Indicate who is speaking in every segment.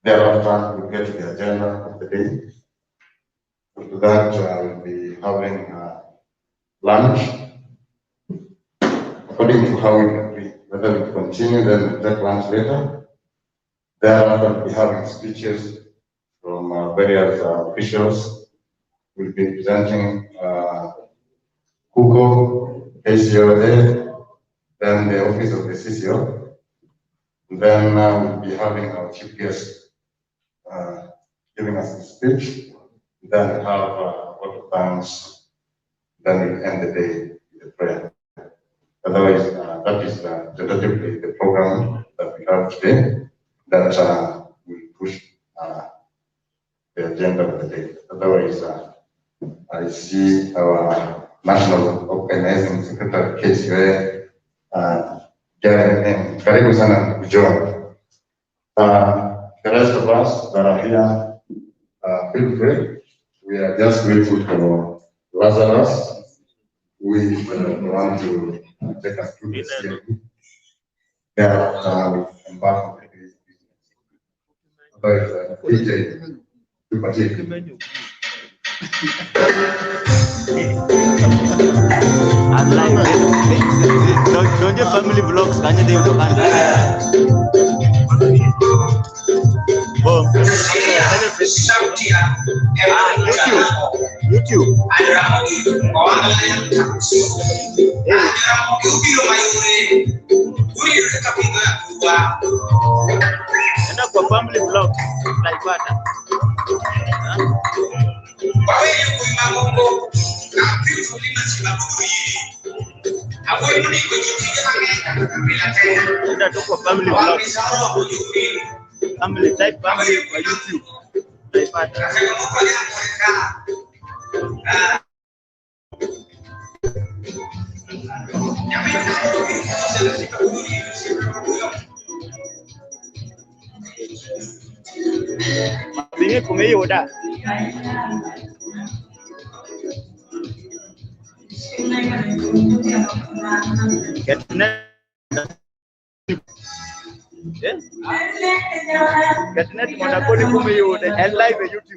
Speaker 1: Thereafter, we'll get to the agenda of the day. After that, we'll be having lunch. According to how we agree, whether we continue, then we'll take lunch later. Thereafter, we'll be having speeches from various officials. We'll be presenting KUKO, ACOA, then the office of the CCO. Then we'll be having our chief guest giving us a speech. Then we'll have a vote of thanks. Then we'll end the day with a prayer. Otherwise, that is tentatively the program that we have today that will push the agenda of the day. Otherwise, I see our National Organizing Secretary KCA karibu sana kujoin. The rest of us that are here, feel free. We are just waiting for Lazarus. We want to take us through this year. Thereafter, we embark on the day's business.
Speaker 2: Don't you family vlogs? Can you do YouTube. Enda kwa family vlog utaipata. Enda tu kwa family vlog. Family type family kwa YouTube utaipata. Ini kumeyo dah. Ketnet monopoli kumeyo dah. And live YouTube.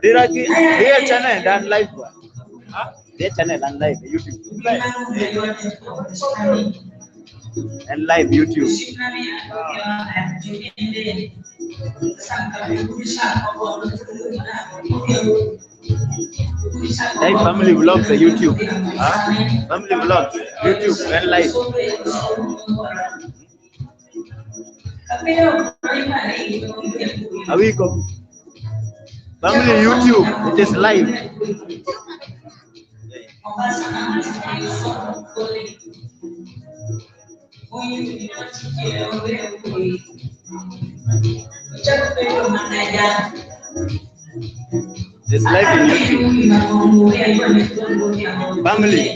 Speaker 2: Diraki dia channel dan live buat. Dia channel dan live YouTube. And live YouTube. Like family vlogs on YouTube. Family vlogs, YouTube and live. Awiko. Family YouTube, it is live. It's live in YouTube. Family.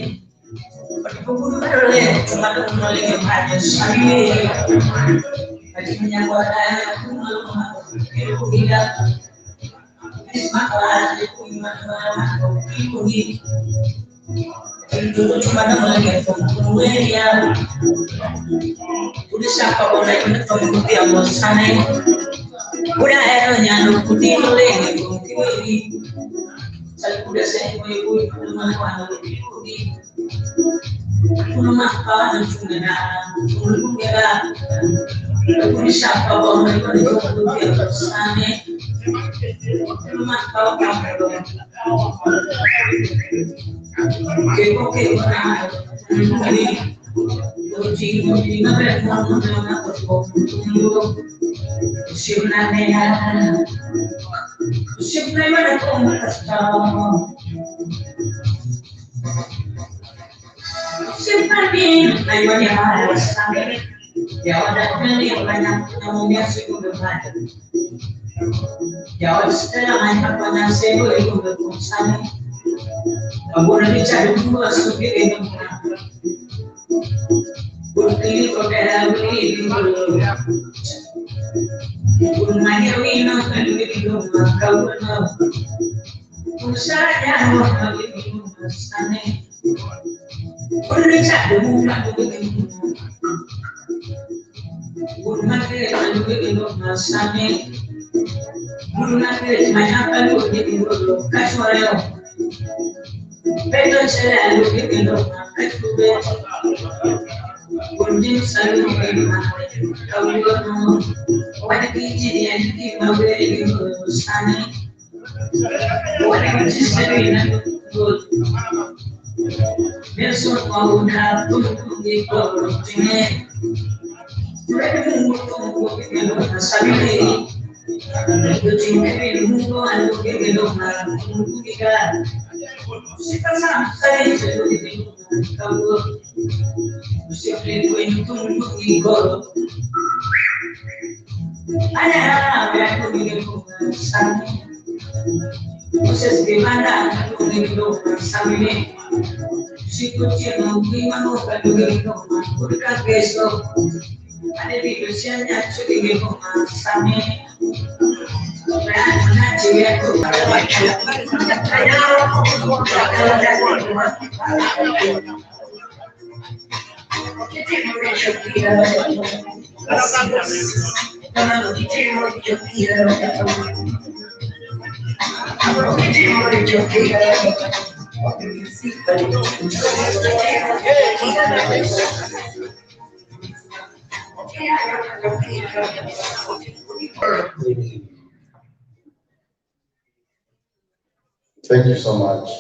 Speaker 1: Thank you so much.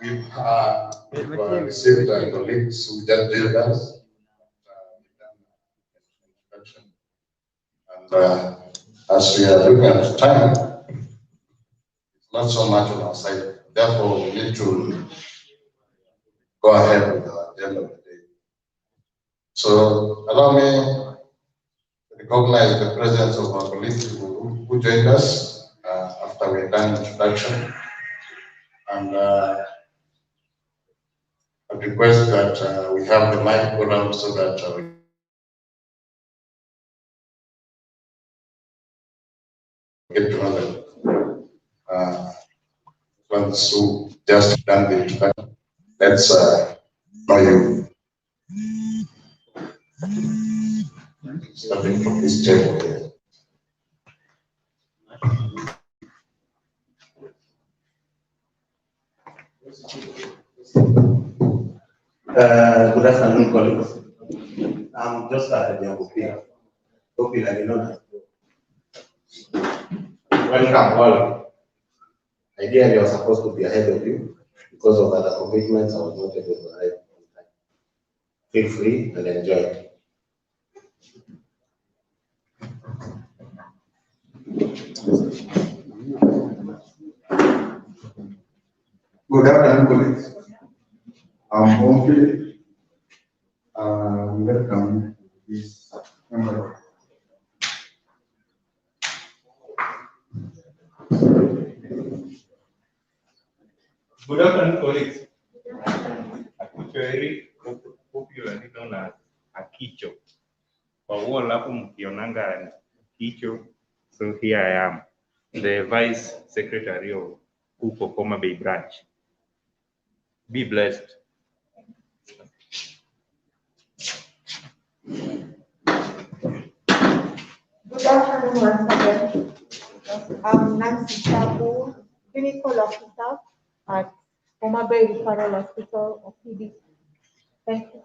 Speaker 1: We've received colleagues who just did us. And as we are looking at the time, it's not so much on our side. Therefore, we need to go ahead with the agenda of the day. So allow me to recognize the presence of our colleagues who joined us after we had done introduction. And I request that we have the mic go around so that we get to know them. Ones who just done the introduction. Let's know you. Starting from this table here.
Speaker 3: Good afternoon, colleagues. I'm just at the Opina. Opina, you know. Welcome all. Ideally, I was supposed to be ahead of you because of other commitments. I was not able to arrive on time. Feel free and enjoy.
Speaker 4: Good afternoon, colleagues. I'm Homabay. Welcome to this member.
Speaker 5: Good afternoon, colleagues. Akucho Eric, popularly known as Akicho. But what happened Kionanga Kicho? So here I am, the Vice Secretary of Homabay branch. Be blessed.
Speaker 6: Good afternoon once again. I'm Nancy Chabu, Clinical Officer at Homabay Referral Hospital of PD. Thank you.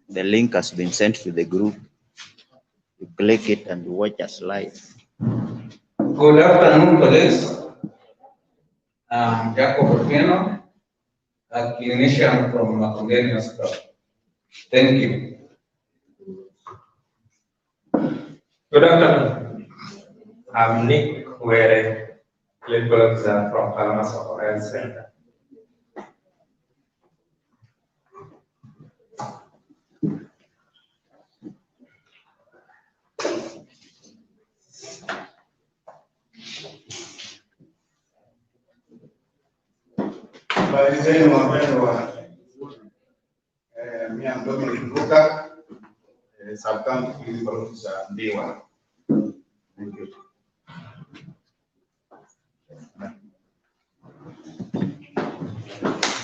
Speaker 2: The link has been sent to the group. You click it and watch us live.
Speaker 7: Good afternoon, colleagues. I'm Jacob Otieno, a clinician from Makongeni Hospital. Thank you. Good afternoon. I'm Nick Were, clinical officer from Kalamazoo Health Center.
Speaker 4: Habari zenu wapendwa. Mimi am Dominic Luka, Sub-County Clinical Officer Ndiwa. Thank you.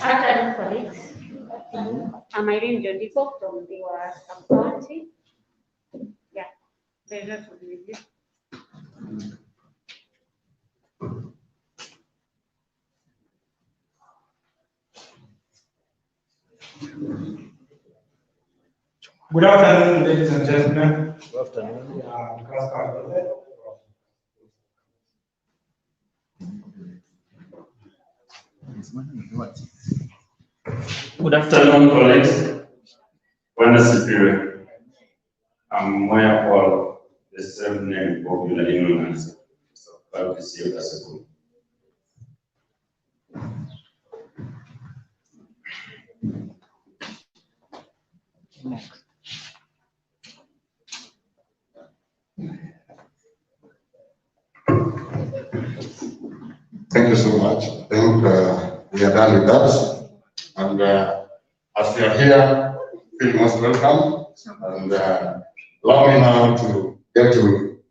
Speaker 8: Afternoon, colleagues. I'm Irene Jondiko from the Sub-County. Yeah, pleasure to be with you.
Speaker 7: Good afternoon, ladies and gentlemen.
Speaker 2: Good afternoon.
Speaker 9: Good afternoon, colleagues. Bwana Sipiwe. I'm Moya Paul, the same name popular in Uganda. So proud to see you as a group.
Speaker 1: Thank you so much. I think we are done with that. And as we are here, feel most welcome. And allow me now to get to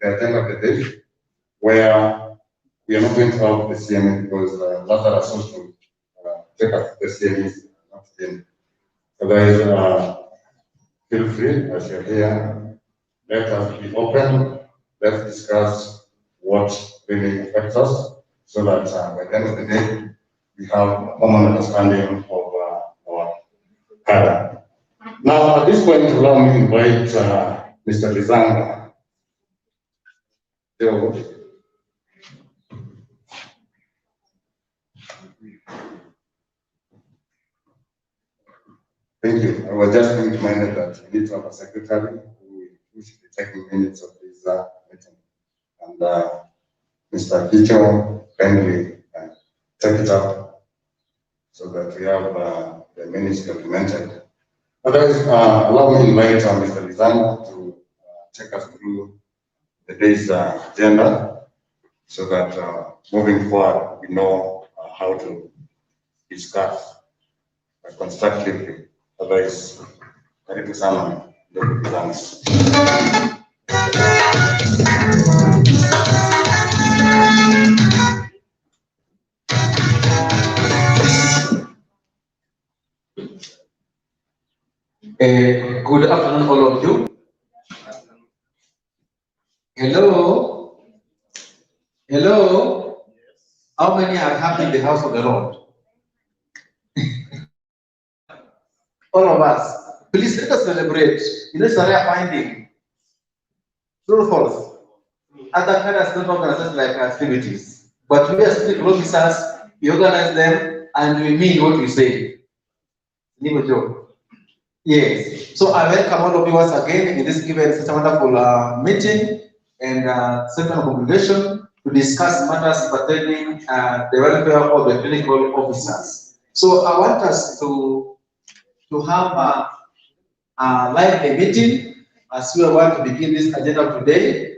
Speaker 1: the agenda of the day, where we are not going to have the CME because Lazarus wants to take us the CME, not CME. Otherwise, feel free as you're here. Let us be open. Let's discuss what really affects us, so that by the end of the day, we have a common understanding of our cadre. Now, at this point, allow me to invite Mr. Lizanga. Thank you. I was just reminded that we need to have a secretary who should be taking minutes of this meeting. And Mr. Kicho kindly take it up so that we have the minutes documented. Otherwise, allow me to invite Mr. Lizanga to take us through the day's agenda, so that moving forward, we know how to discuss constructively. Otherwise, karibu sana, ndugu zangu.
Speaker 7: Good afternoon, all of you. Hello? Hello? How many are happy in the house of the Lord? All of us. Please let us celebrate. In this area finding. True or false? Other cadres don't organize like activities. But we as clinical officers, we organize them and we mean what we say. Leave a joke. Yes. So I welcome all of you once again in this event. It's a wonderful meeting and second congregation to discuss matters pertaining the welfare of the clinical officers. So I want us to have a lively meeting as we are going to begin this agenda today.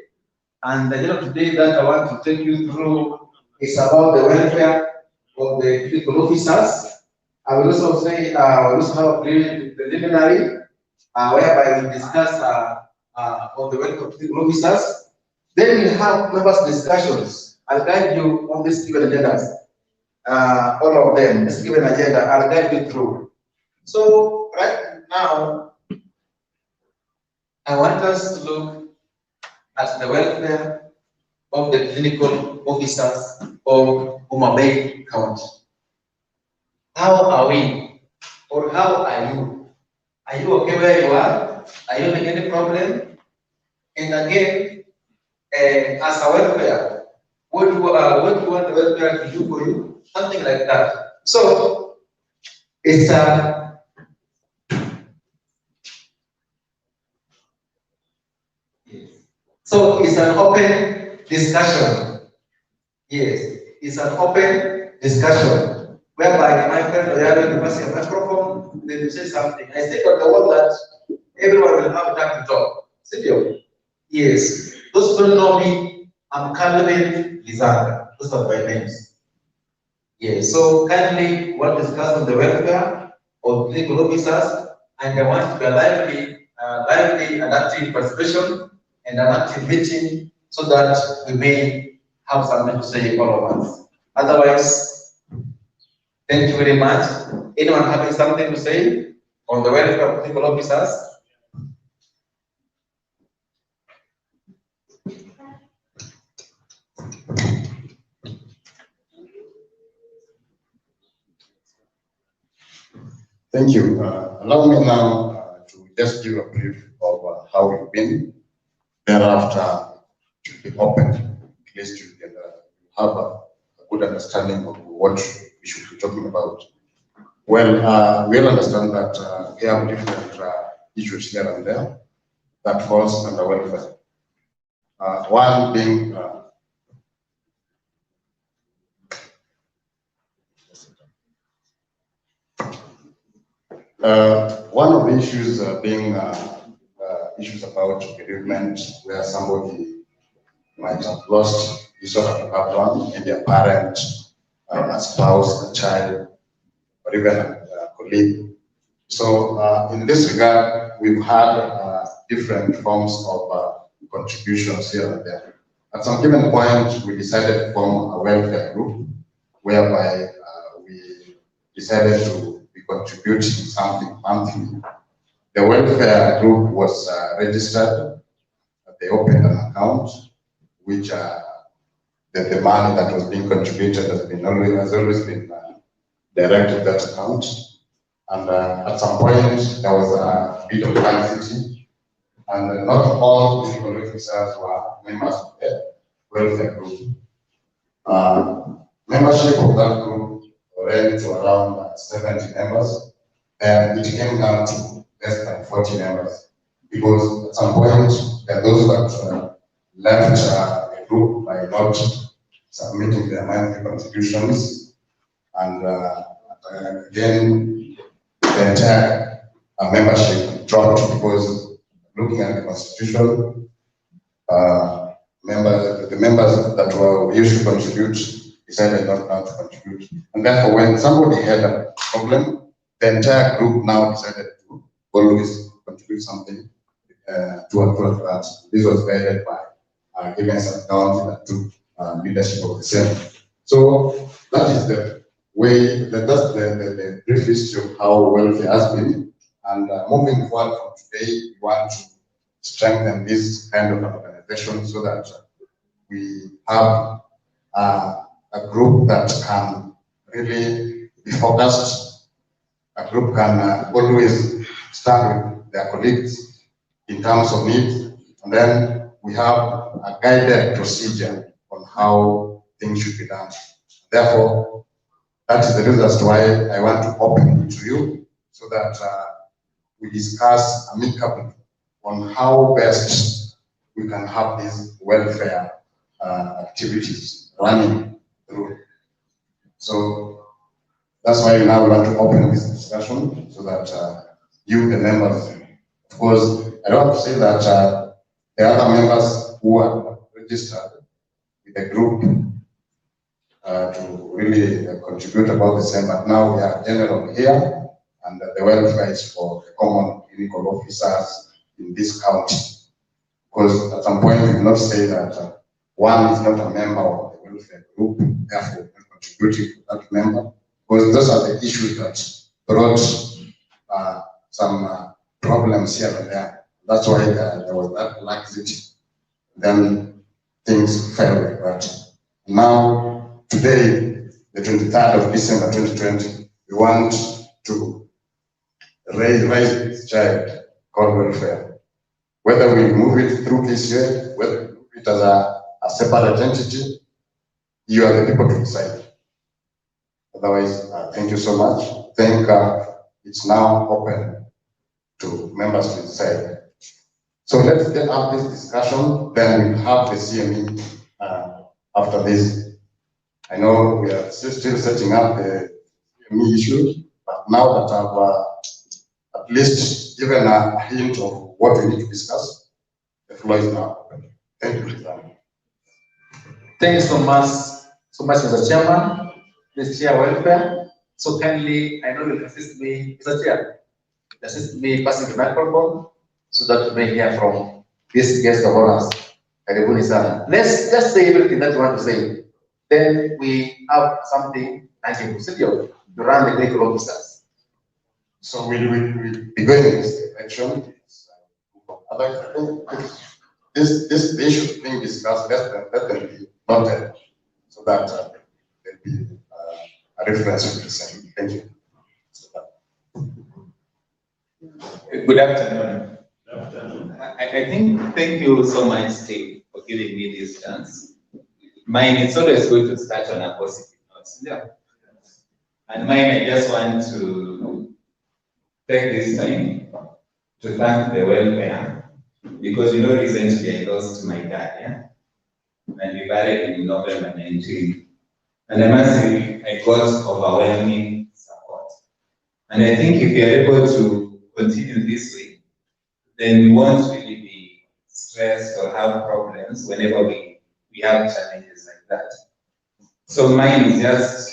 Speaker 7: And the agenda today that I want to take you through is about the welfare of the clinical officers. I will also say, I will also have a preliminary whereby we discuss on the welfare of clinical officers. Then we'll have members' discussions. I'll guide you on this given agendas. All of them, this given agenda, I'll guide you through. So right now, I want us to look at the welfare of the clinical officers of Homabay County. How are we? Or how are you? Are you okay where you are? Are you having any problem? And again, as a welfare, what do you want the welfare to do for you? Something like that. So it's yes. So it's an open discussion. Yes, it's an open discussion whereby my friend Oyalo, you pass a microphone, then you say something. I say on the word that everyone will have time to talk. Seriously. Yes. Those who don't know me, I'm Calvin Lizanga. Those are my names. Yes. So kindly want to discuss on the welfare of legal officers, and I want to be a lively and active participation and an active meeting so that we may have something to say, all of us. Otherwise, thank you very much. Anyone having something to say on the welfare of legal officers?
Speaker 1: Thank you. Allow me now to just give a brief of how we've been. Thereafter, to be open, at least you can have a good understanding of what we should be talking about. Well, we'll understand that we have different issues here and there that falls under welfare. One being one of the issues being issues about bereavement, where somebody might have lost his or her loved one, maybe a parent, a spouse, a child, or even a colleague. So in this regard, we've had different forms of contributions here and there. At some given point, we decided to form a welfare group, whereby we decided to be contributing something monthly. The welfare group was registered. They opened an account, which the money that was being contributed has always been directed to that account. And at some point, there was a bit of anxiety, and not all legal officers were members of the welfare group. Membership of that group ran to around 70 members, and it came down to less than 40 members, because at some point, there are those that left the group by not submitting their monthly contributions, and again, the entire membership dropped, because looking at the constitution, the members that were used to contribute decided not now to contribute. And therefore, when somebody had a problem, the entire group now decided to always contribute something towards that. This was guided by giving us account that took leadership of the same. So that is the way, that's the brief history of how welfare has been. And moving forward from today, we want to strengthen this kind of organization so that we have a group that can really be focused. A group can always stand with their colleagues in terms of needs, and then we have a guided procedure on how things should be done. Therefore, that is the reason as to why I want to open it to you, so that we discuss amicably on how best we can have these welfare activities running through. So that's why now we want to open this discussion, so that you, the members, of course, I don't have to say that the other members who are registered with the group to really contribute about the same, but now we are general here, and the welfare is for the common legal officers in this county. Because at some point we will not say that one is not a member of the welfare group, therefore not contributing to that member, because those are the issues that brought some problems here and there. That's why there was that laxity. Then things fell like that. Now, today, the 23rd of December 2020, we want to raise this child called welfare. Whether we move it through KCA, whether we move it as a separate entity, you are the people to decide. Otherwise, thank you so much. I think it's now open to members to decide. So let's get up this discussion, then we'll have the CME after this. I know we are still setting up the CME issue, but now that I've at least given a hint of what we need to discuss, the floor is now open. Thank you, Mr.
Speaker 7: Thank you so much, Mr. Chairman. Mr. Chair Welfare. So kindly, I know you'll assist me, Mr. Chair, assist me passing the microphone so that we may hear from this guest of honors. Let's just say everything that you want to say. Then we have something like a procedure to run the clinical officers.
Speaker 1: So we'll be going in this direction. This issue being discussed, let them be noted so that there'll be a reference to the same. Thank you.
Speaker 10: Good afternoon. I think, thank you so much, Steve, for giving me this chance. Mine is always good to start on a positive note. Yeah. And mine, I just want to take this time to thank the welfare, because recently I lost my dad, yeah? And we buried in November 19. And I must say, I got overwhelming support. And I think if we are able to continue this way, then we won't really be stressed or have problems whenever we have challenges like that. So mine is just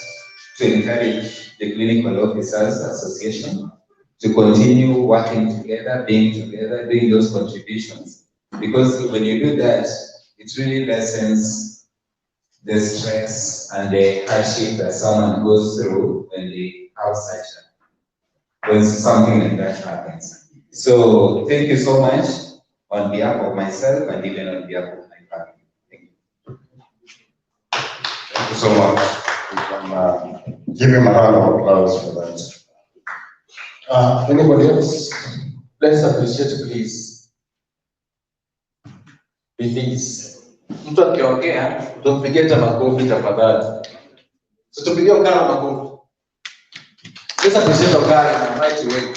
Speaker 10: to encourage the Clinical Officers Association to continue working together, being together, doing those contributions. Because when you do that, it really lessens the stress and the hardship that someone goes through when they have when something like that happens. So thank you so much on behalf of myself and even on behalf of my family. Thank you.
Speaker 1: Thank you so much. We can give him a round of applause for that. Anybody else?
Speaker 7: Let's appreciate, please. Please. Mtu akiongea, tumpige makofi tafadhali. So tupige Ogara makofi. Let's appreciate Ogara right away.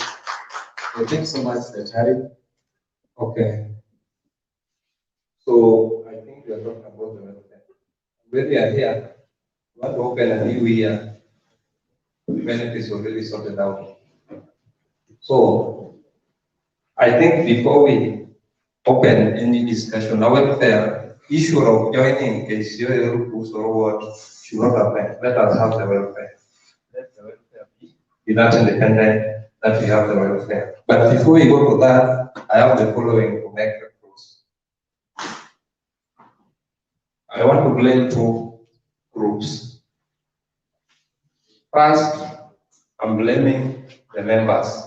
Speaker 7: Well, thanks so much, Daktari. Okay. So I think we are talking about the welfare. When we are here, we want to open a new year. The benefits already sorted out. So I think before we open any discussion, our welfare issue of joining a serial groups or what should not happen. Let us have the welfare. Let the welfare be that independent that we have the welfare. But before we go to that, I have the following to make the close. I want to blame two groups. First, I'm blaming the members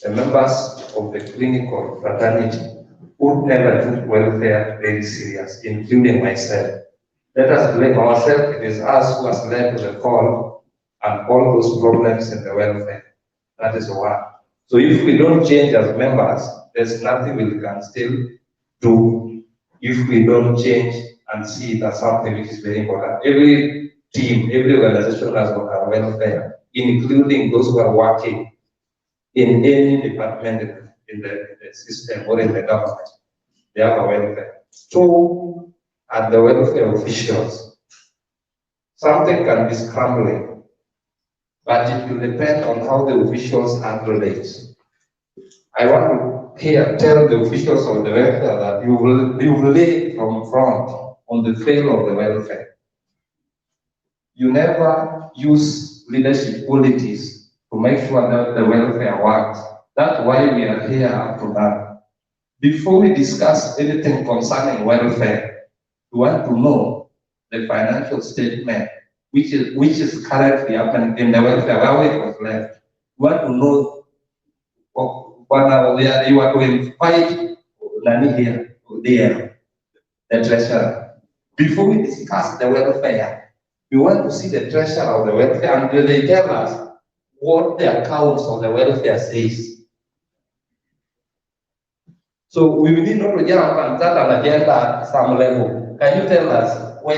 Speaker 7: of the clinical fraternity who never took welfare very serious, including myself. Let us blame ourselves. It is us who has led to the fall and all those problems in the welfare. That is one. So if we don't change as members, there's nothing we can still do if we don't change and see it as something which is very important. Every team, every organization has got a welfare, including those who are working in any department in the system or in the government. They have a welfare. Two are the welfare officials. Something can be scrambling, but it will depend on how the officials handle it. I want to tell the officials of the welfare that you will lay from front on the fail of the welfare. You never use leadership qualities to make sure that the welfare works. That's why we are here up to now. Before we discuss anything concerning welfare, we want to know the financial statement which is currently happening in the welfare, where it was left. We want to know whether you are going to fight here or there, the treasurer. Before we discuss the welfare, we want to see the treasurer of the welfare and they tell us what the accounts of the welfare says. So we need not to jump and start an agenda at some level. Can you tell us what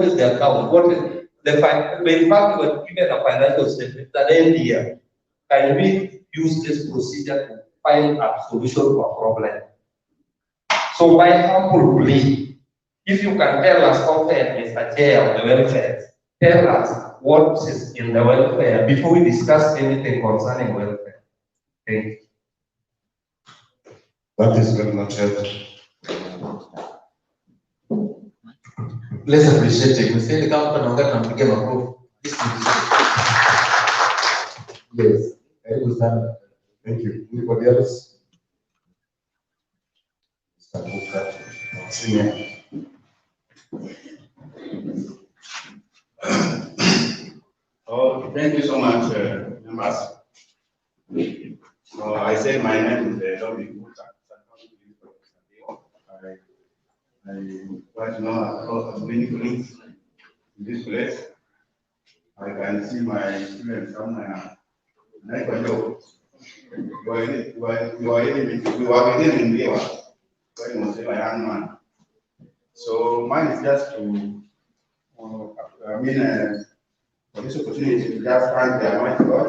Speaker 7: is the account? What is the in fact we were given a financial statement at the end year. Can we use this procedure to find a solution to a problem?
Speaker 11: So by humble plea, if you can tell us often, Mr. Chair of the welfare, tell us what is in the welfare before we discuss anything concerning welfare. Thank you.
Speaker 1: That is very much helpful.
Speaker 7: Let's appreciate it. We say the government and became a proof.
Speaker 1: Yes, I understand. Thank you. Anybody else? Mr. Buka, Senior.
Speaker 4: Oh, thank you so much, members. I said my name is Lobby Buka. I quite know a lot of many colleagues in this place. I can see my students somewhere. I can go. You are in India. When you say my young man. So mine is just to, for this opportunity to just thank the Almighty God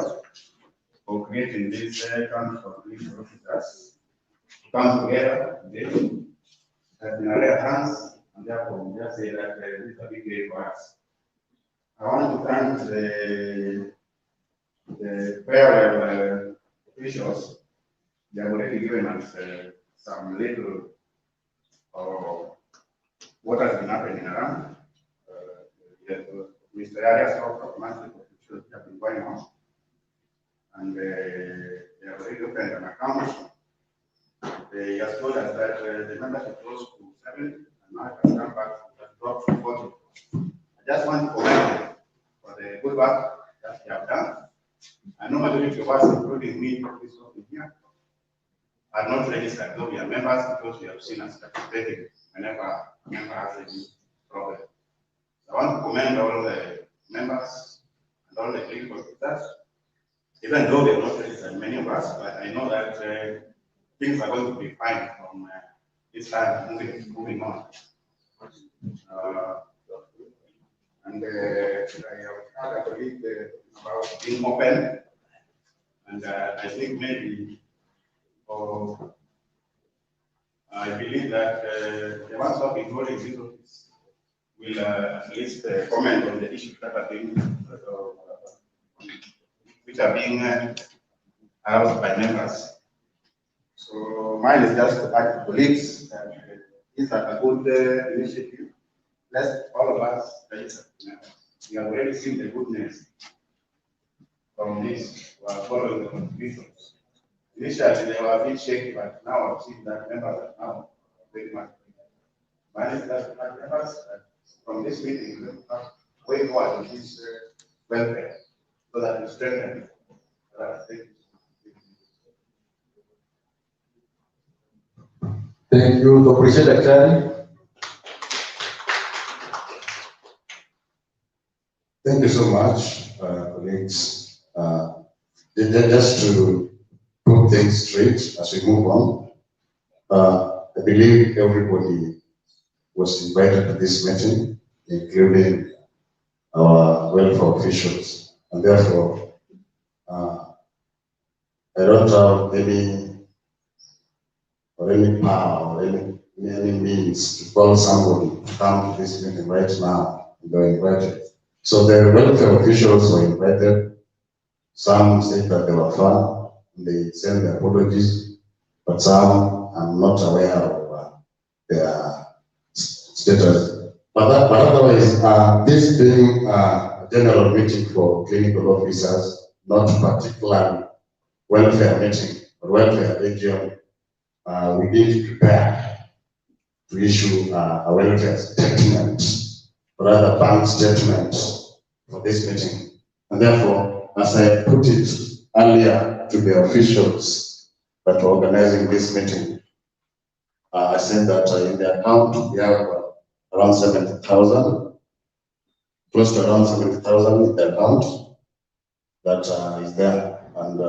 Speaker 4: for creating this country for police officers to come together today. It has been a rare chance, and therefore we just say that this is a big day for us. I want to thank the parallel officials. They have already given us some little what has been happening around. Mr. Arias talked of massive officials have been going on, and they have already opened an account. They have told us that the membership goes to 7, and now it has come back to drop to 40. I just want to commend them for the good work that they have done. I know majority of us, including me, this office here, are not registered, though we are members, because we have seen us participating whenever a member has any problem. So I want to commend all the members and all the clinical officers, even though they are not registered, many of us, but I know that things are going to be fine from this time moving on. And I have had a colleague about being open, and I think maybe, I believe that the ones who have been holding this office will at least comment on the issues that are being, which are being asked by members. So mine is just to ask colleagues that these are a good initiative. Let's all of us register. We have already seen the goodness from this. We are following the contributions. Initially, they were a bit shaky, but now I've seen that members are now very much. Mine is just to ask members that from this meeting, we have way more in this welfare so that we strengthen it.
Speaker 7: Thank you, Dr. Daktari.
Speaker 1: Thank you so much, colleagues. Just to put things straight as we move on, I believe everybody was invited to this meeting, including our welfare officials, and therefore, I don't have any power or any means to call somebody to come to this meeting right now. They're invited. So the welfare officials were invited. Some said that they were fun. They sent their apologies, but some I'm not aware of their status. But otherwise, this being a general meeting for clinical officers, not particularly welfare meeting or welfare AGM, we did prepare to issue a welfare statement, rather bank statement for this meeting. And therefore, as I put it earlier to the officials that were organizing this meeting, I said that in the account we have around 70,000, close to around 70,000 in the account that is there, and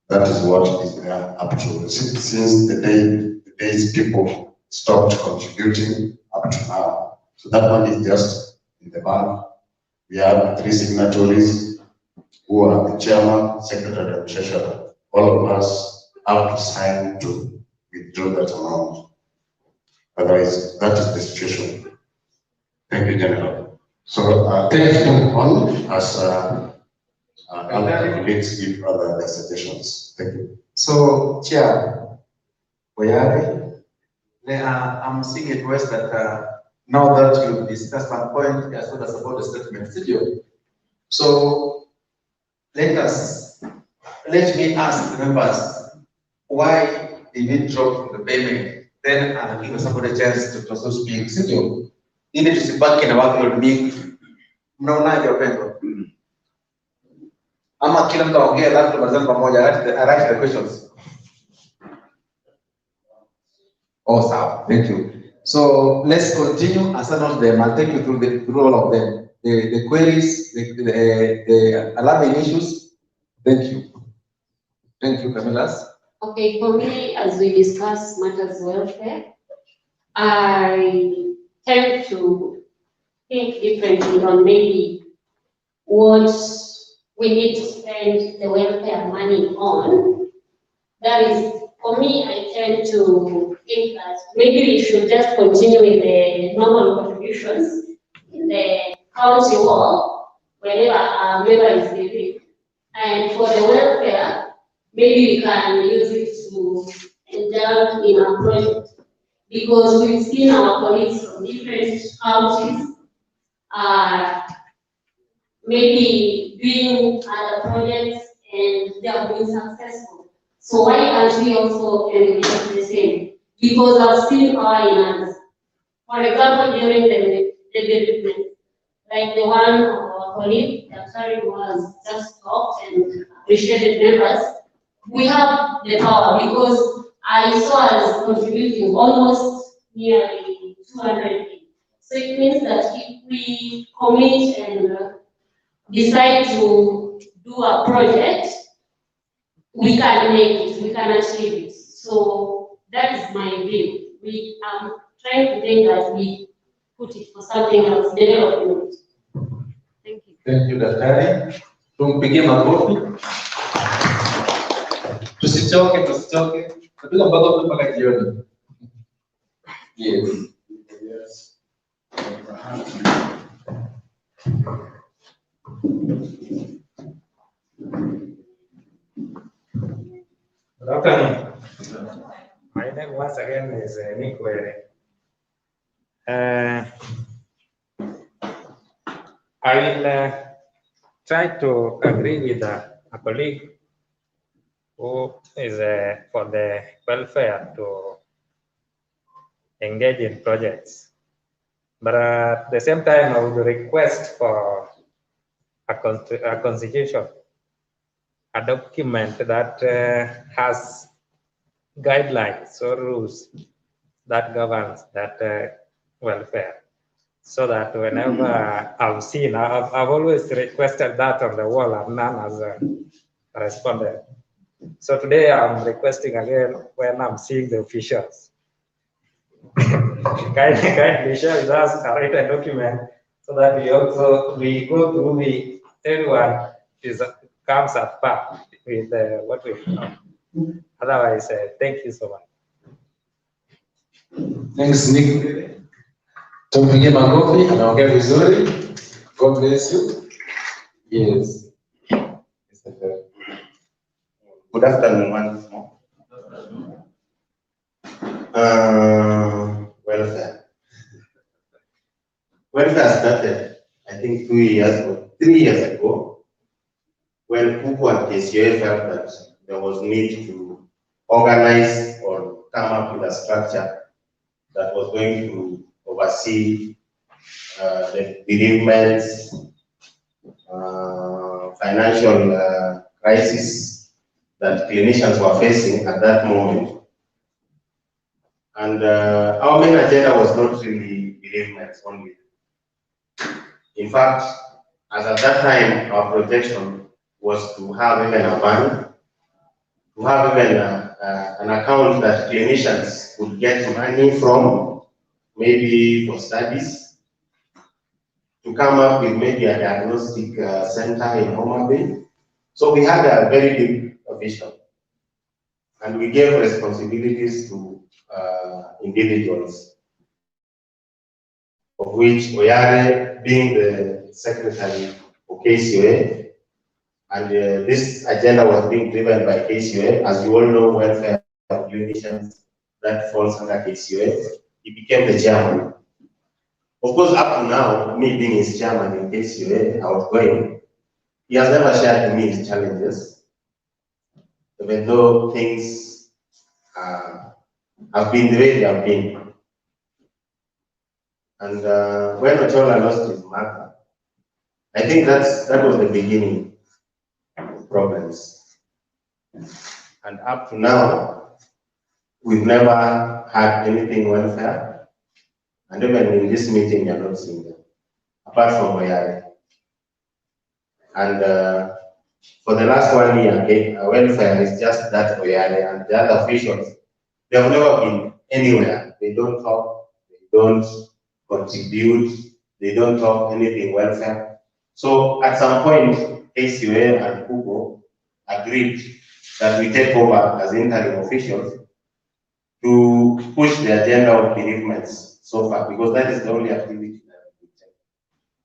Speaker 1: that is what is there up to since the days people stopped contributing up to now. So that one is just in the bank. We have 3 signatories who are the chairman, secretary, and treasurer. All of us have to sign to withdraw that amount. Otherwise, that is the situation. Thank you, General. So, let's move on as other colleagues give other suggestions. Thank you.
Speaker 7: So, Chair Boyare, I'm seeing it was that now that you've discussed one point as well as about the statement studio, so let me ask the members why did it drop from the payment? Then I'll give somebody a chance to also speak. Studio, you need to sit back in a workload big. No, not your pengo. Ama kila mtu aongea alafu tumalizane pamoja. Arrange the questions. Oh, sawa. Thank you. So let's continue. As I them, I'll take you through all of them. The queries, the alarming issues. Thank you. Thank you, Camilas.
Speaker 8: Okay, for me, as we discuss matters welfare, I tend to think differently on maybe what we need to spend the welfare money on. That is, for me, I tend to think that maybe we should just continue with the normal contributions in the county hall whenever a member is giving. And for the welfare, maybe we can use it to indulge in a project. Because we've seen our colleagues from different counties maybe doing other projects and they have been successful. So why can't we also emulate the same? Because I've seen our enhanced. For example, during the development, like the one of our colleague, Dr. was just talked and appreciated members, we have the power because I saw us contributing almost nearly 200. So it means that if we commit and decide to do a project, we can make it, we can achieve it. So that is my view. We are trying to think that we put it for something else, development. Thank you.
Speaker 7: Thank you, Daktari. Tumpigie makofi. Tusichoke. Tupiga makofi mpaka jioni. Yes. Yes.
Speaker 5: Good afternoon. My name once again is Nick Were. I will try to agree with a colleague who is for the welfare to engage in projects. But at the same time, I would request for a constitution, a document that has guidelines or rules that governs that welfare. So that whenever I've seen, I've always requested that on the wall and none has responded. So today I'm requesting again when I'm seeing the officials. kindly share with us a written document so that we go through everyone comes at par with what we have. Otherwise, thank you so much.
Speaker 7: Thanks, Nick. Tumpigie makofi, anaongea vizuri. God bless you. Yes.
Speaker 3: Good afternoon once more. Welfare. Welfare started, I think, 3 years ago, when Kuku and KCA felt that there was need to organize or come up with a structure that was going to oversee the bereavements, financial crisis that clinicians were facing at that moment. And our main agenda was not really bereavements only. In fact, as at that time, our projection was to have even a fund, to have even an account that clinicians could get money from, maybe for studies, to come up with maybe a diagnostic center in Homabay. So we had a very big vision, and we gave responsibilities to individuals. of which Oyare being the secretary for KCOA, and this agenda was being driven by KCOA. As you all know, welfare of clinicians that falls under KCOA. He became the chairman. Of course, up to now, me being his chairman in KCOA, outgoing, he has never shared with me his challenges, even though things have been the way they have been. And when Ochola lost his mother, I think that was the beginning of problems. And up to now, we've never had anything welfare. And even in this meeting, you're not seeing them, apart from Oyari. And for the last 1 year, welfare is just that Oyari, and the other officials, they have never been anywhere. They don't talk, they don't contribute, they don't talk anything welfare. So at some point, KCOA and Kubo agreed that we take over as interim officials to push the agenda of bereavements so far, because that is the only activity that we take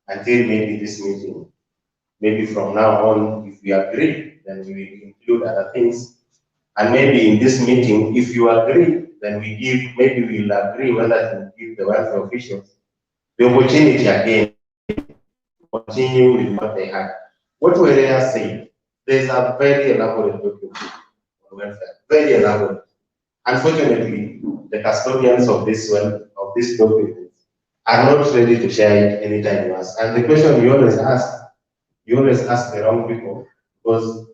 Speaker 3: until maybe this meeting. Maybe from now on, if we agree, then we will include other things. And maybe in this meeting, if you agree, then maybe we will agree whether to give the welfare officials the opportunity again to continue with what they had. What Werea said, there's a very elaborate document on welfare, very elaborate. Unfortunately, the custodians of this document are not ready to share it anytime you ask. And the question you always ask the wrong people, because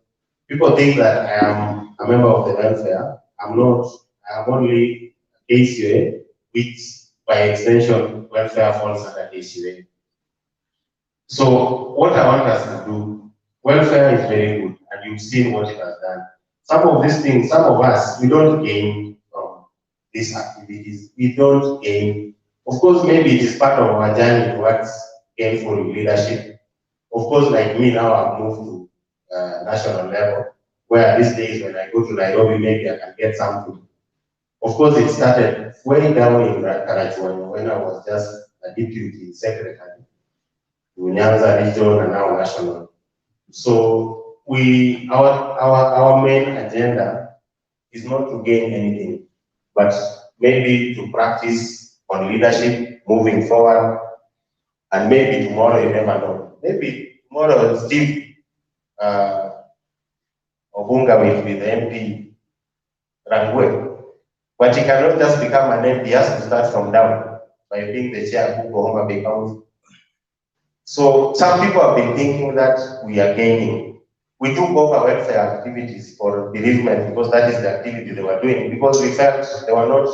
Speaker 3: people think that I am a member of the welfare. I'm not. I am only KCOA, which by extension welfare falls under KCOA. So what I want us to do, welfare is very good, and you've seen what it has done. Some of these things, some of us, we don't gain from these activities. We don't gain. Of course, maybe it is part of our journey towards gainful leadership. Of course, like me now, I've moved to national level, where these days when I go to Nairobi, maybe I can get something. Of course, it started way down in Karachuan when I was just a deputy secretary to Nyanza region and now national. So our main agenda is not to gain anything, but maybe to practice on leadership moving forward. And maybe tomorrow, you never know. Maybe tomorrow Steve Obunga will be the MP Rangwe. But he cannot just become an MP, he has to start from down by being the chair of Homabay County. So some people have been thinking that we are gaining. We took over welfare activities for bereavement because that is the activity they were doing, because we felt they were not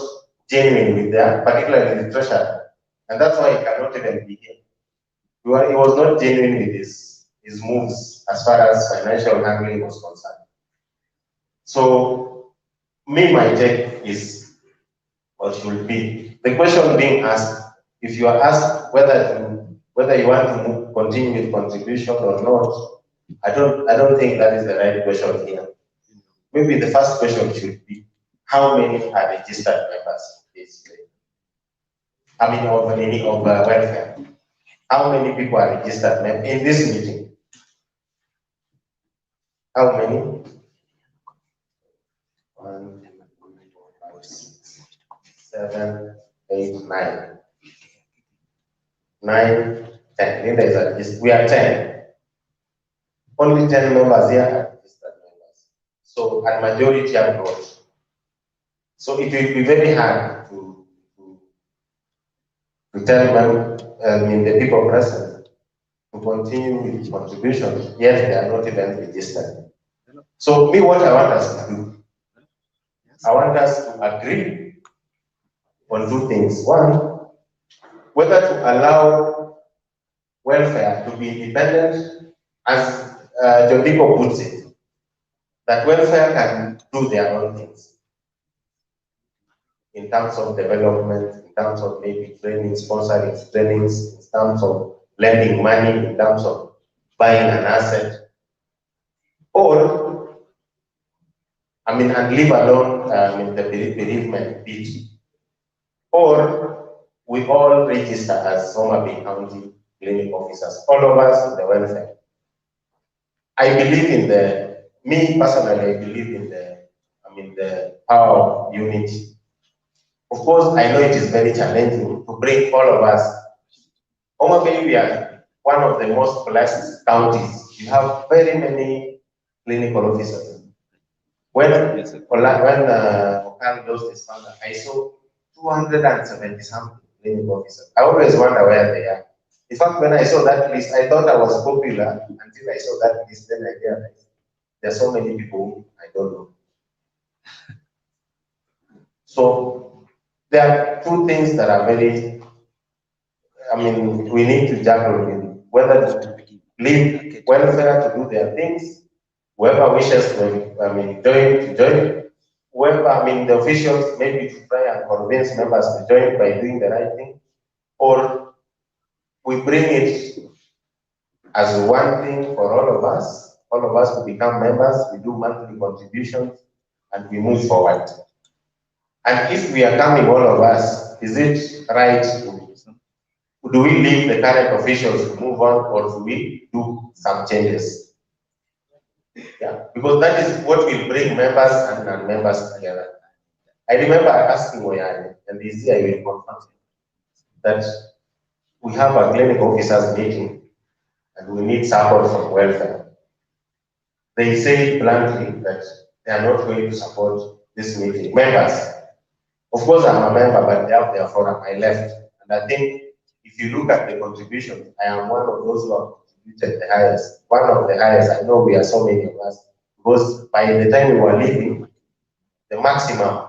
Speaker 3: genuine with them, particularly the treasurer. And that's why he cannot even be here. He was not genuine with his moves as far as financial handling was concerned. So, my take is, or should be, the question being asked, if you are asked whether you want to continue with contribution or not, I don't think that is the right question here. Maybe the first question should be, how many are registered members in this way? I mean, of welfare. How many people are registered in this meeting? How many? 1, 2, 3, 4, 5, 6, 7, 8, 9. 9, 10. We are 10. Only 10 members here are registered members. So, a majority are not. So, it will be very hard to tell them, the people present to continue with contributions, yet they are not even registered. So, what I want us to do, I want us to agree on 2 things. One, whether to allow welfare to be independent, as John Diko puts it, that welfare can do their own things in terms of development, in terms of maybe training, sponsoring trainings, in terms of lending money, in terms of buying an asset, or, and leave alone the bereavement bit, or we all register as Homabay County clinic officers, all of us in the welfare. I believe in me personally, I believe in the power of unity. Of course, I know it is very challenging to bring all of us. Homabay, we are one of the most blessed counties. We have very many clinical officers. When Okal lost his father, I saw 270 something clinical officers. I always wonder where they are. In fact, when I saw that list, I thought I was popular until I saw that list. Then I realized there are so many people I don't know. So there are two things that are very, we need to juggle with whether to leave welfare to do their things, whoever wishes to, join, whoever, the officials maybe to try and convince members to join by doing the right thing, or we bring it as one thing for all of us to become members, we do monthly contributions, and we move forward. And if we are coming, all of us, is it right do we leave the current officials to move on, or do we do some changes? Yeah, because that is what will bring members and non-members together. I remember asking Oyane, and this year I will confirm that we have a clinical officers meeting and we need support from welfare. They say bluntly that they are not going to support this meeting. Members, of course I'm a member, but they have their forum. I left. And I think if you look at the contribution, I am one of those who have contributed the highest. One of the highest. I know we are so many of us. Because by the time we were leaving, the maximum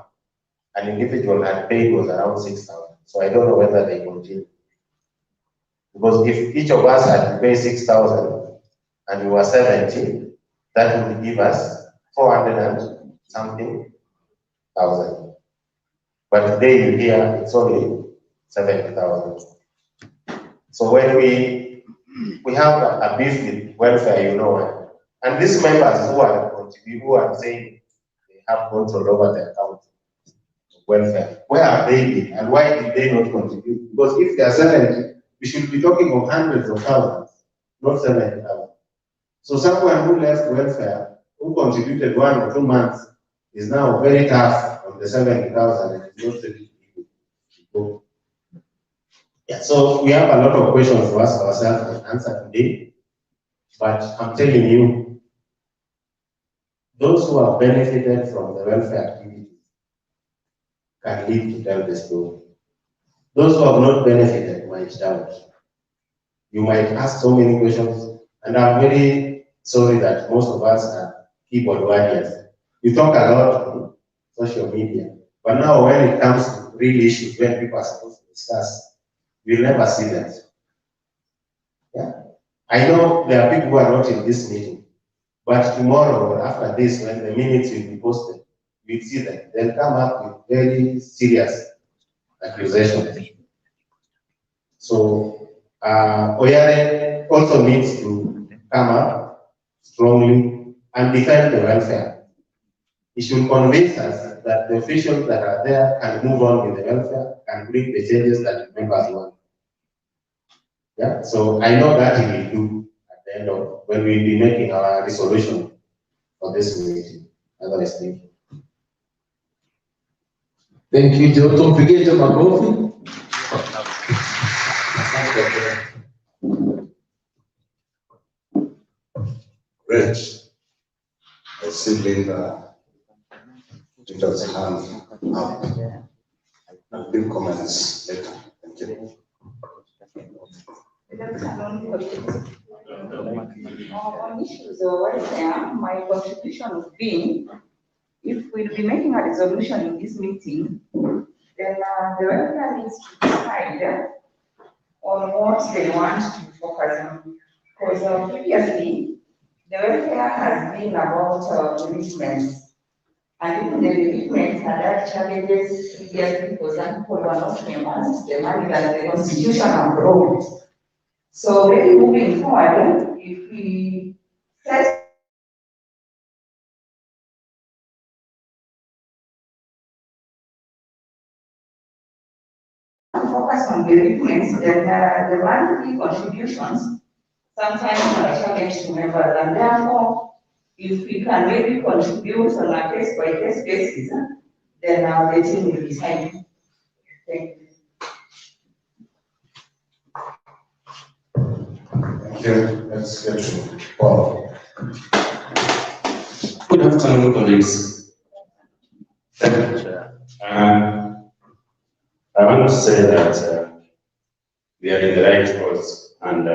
Speaker 3: an individual had paid was around 6,000. So I don't know whether they continue. Because if each of us had to pay 6,000 and we were 70, that would give us 400 and something thousand. But today you hear it's only 70,000. So when we have a beef with welfare, and these members who are saying they have control over the account welfare, where are they and why did they not contribute? Because if they are 70, we should be talking of hundreds of thousands, not 70,000. So someone who left welfare, who contributed 1 or 2 months, is now very tough on the 70,000 and is not ready to go. Yeah, so we have a lot of questions to ask ourselves and answer today, but I'm telling you, those who have benefited from the welfare activities can live to tell the story. Those who have not benefited might doubt. You might ask so many questions, and I'm very sorry that most of us are keyboard warriors. You talk a lot on social media, but now when it comes to real issues, when people are supposed to discuss, you'll never see that. Yeah. I know there are people who are not in this meeting, but tomorrow or after this, when the minutes will be posted, we'll see that they'll come up with very serious accusations. So Oyare also needs to come up strongly and defend the welfare. He should convince us that the officials that are there can move on with the welfare and bring the changes that members want. Yeah, so I know that he will do at the end of when we'll be making our resolution for this meeting. Otherwise, thank you.
Speaker 7: Thank you, Joe. Don't forget your makofi.
Speaker 1: Great. I see Linda's hand up. I'll give comments later. Thank you.
Speaker 12: On issues of welfare, my contribution would be, if we'll be making a resolution in this meeting, then the welfare needs to decide on what they want to focus on. Because previously, the welfare has been about bereavements. And even the bereavements had had challenges previously because some people were not members, the money that the Constitution approved. So maybe moving forward, if we set focus on bereavements, then the monthly contributions sometimes are a challenge to members, and therefore, if we can maybe contribute on a case-by-case basis, then the team will decide. Thank you.
Speaker 1: Thank you. Let's get to Paul.
Speaker 9: Good afternoon, colleagues. Thank you, Chair. I want to say that we are in the right course, and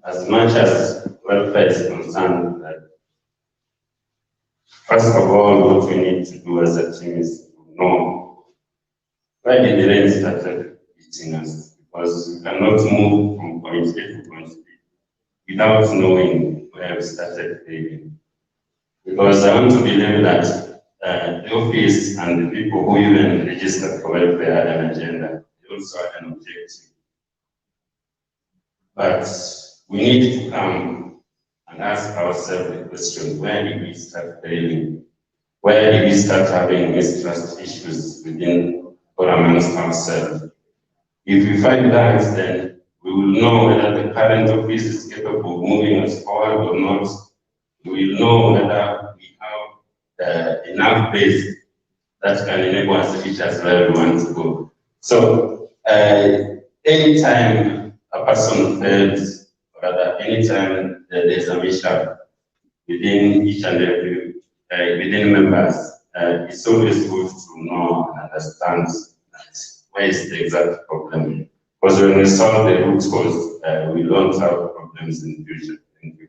Speaker 9: as much as welfare is concerned, first of all, what we need to do as a team is to know why did the rain started hitting us, because we cannot move from point A to point B without knowing where we started failing. Because I want to believe that the office and the people who even registered for welfare had an agenda. They also had an objective. But we need to come and ask ourselves the question, where did we start failing? Where did we start having mistrust issues within or amongst ourselves? If we find that, then we will know whether the current office is capable of moving us forward or not. We will know whether we have enough base that can enable us to reach as where we want to go. So, anytime a person fails, or rather, anytime there is a mishap within each and every, within members, it's always good to know and understand that where is the exact problem. Because when we solve the root cause, we don't have problems in the future. Thank you.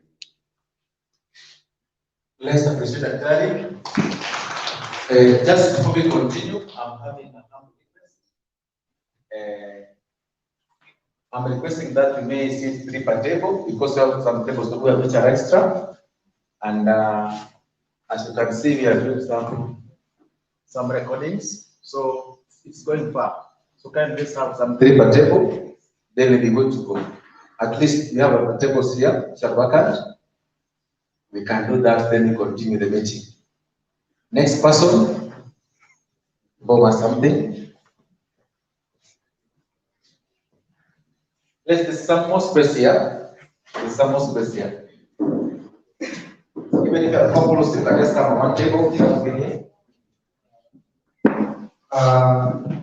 Speaker 7: Let's appreciate that, Daddy. Just before we continue, I'm having a humble request. I'm requesting that we may sit 3 per table because we have some tables which are extra. And as you can see, we are doing some recordings. So it's going far. So can we just have some 3 per table? Then we'll be good to go. At least we have our tables here, which are vacant. We can do that, then we continue the meeting. Next person, over something. There's some more space here. There's some more space here. Even if you are a couple of people, just have one table.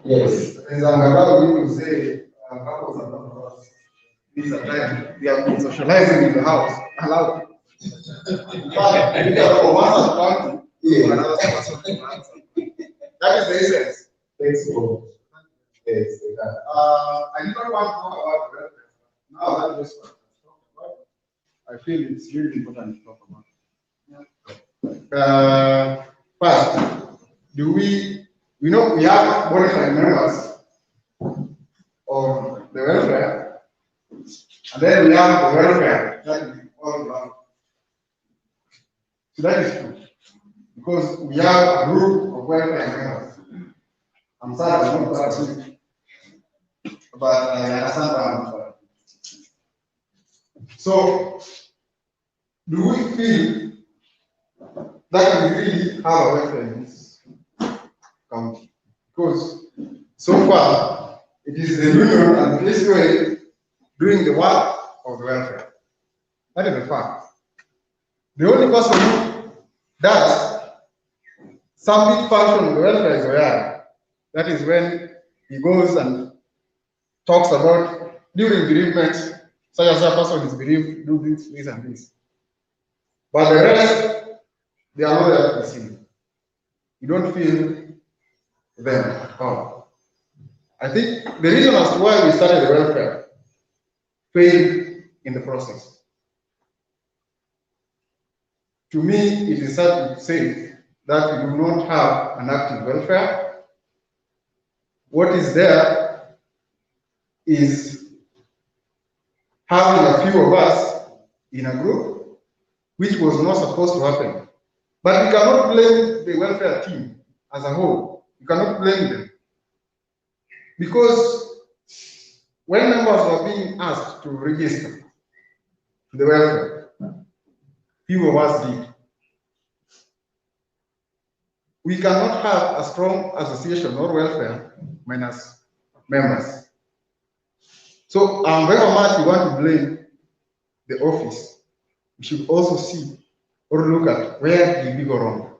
Speaker 4: Yes. As I'm allowed to say, couples are not for us. These are times we have been socializing in the house. Allowed. In fact, if you are one at one, another person to answer. That is the essence.
Speaker 7: Thanks, bro. Yes.
Speaker 4: I did not want to talk about the reference. Now that is what I feel it's really important to talk about. First, we know we have modified members of the welfare, and then we have the welfare that is all around. So that is true. Because we have a group of welfare members. I'm sorry, I'm not sorry. But I understand what I'm sorry. So, do we feel that we really have a welfare in this county? Because so far, it is the union and the KCOA doing the work of the welfare. That is a fact. The only person who does some big function of the welfare is Oyara. That is when he goes and talks about during bereavement, such as a person is bereaved, do this and this. But the rest, they are not there to be seen. You don't feel them at all. I think the reason as to why we started the welfare failed in the process. To me, it is sad to say that we do not have an active welfare. What is there is having a few of us in a group, which was not supposed to happen. But we cannot blame the welfare team as a whole. You cannot blame them. Because when members were being asked to register to the welfare, few of us did. We cannot have a strong association or welfare minus members. So however much you want to blame the office, you should also see or look at where did we go wrong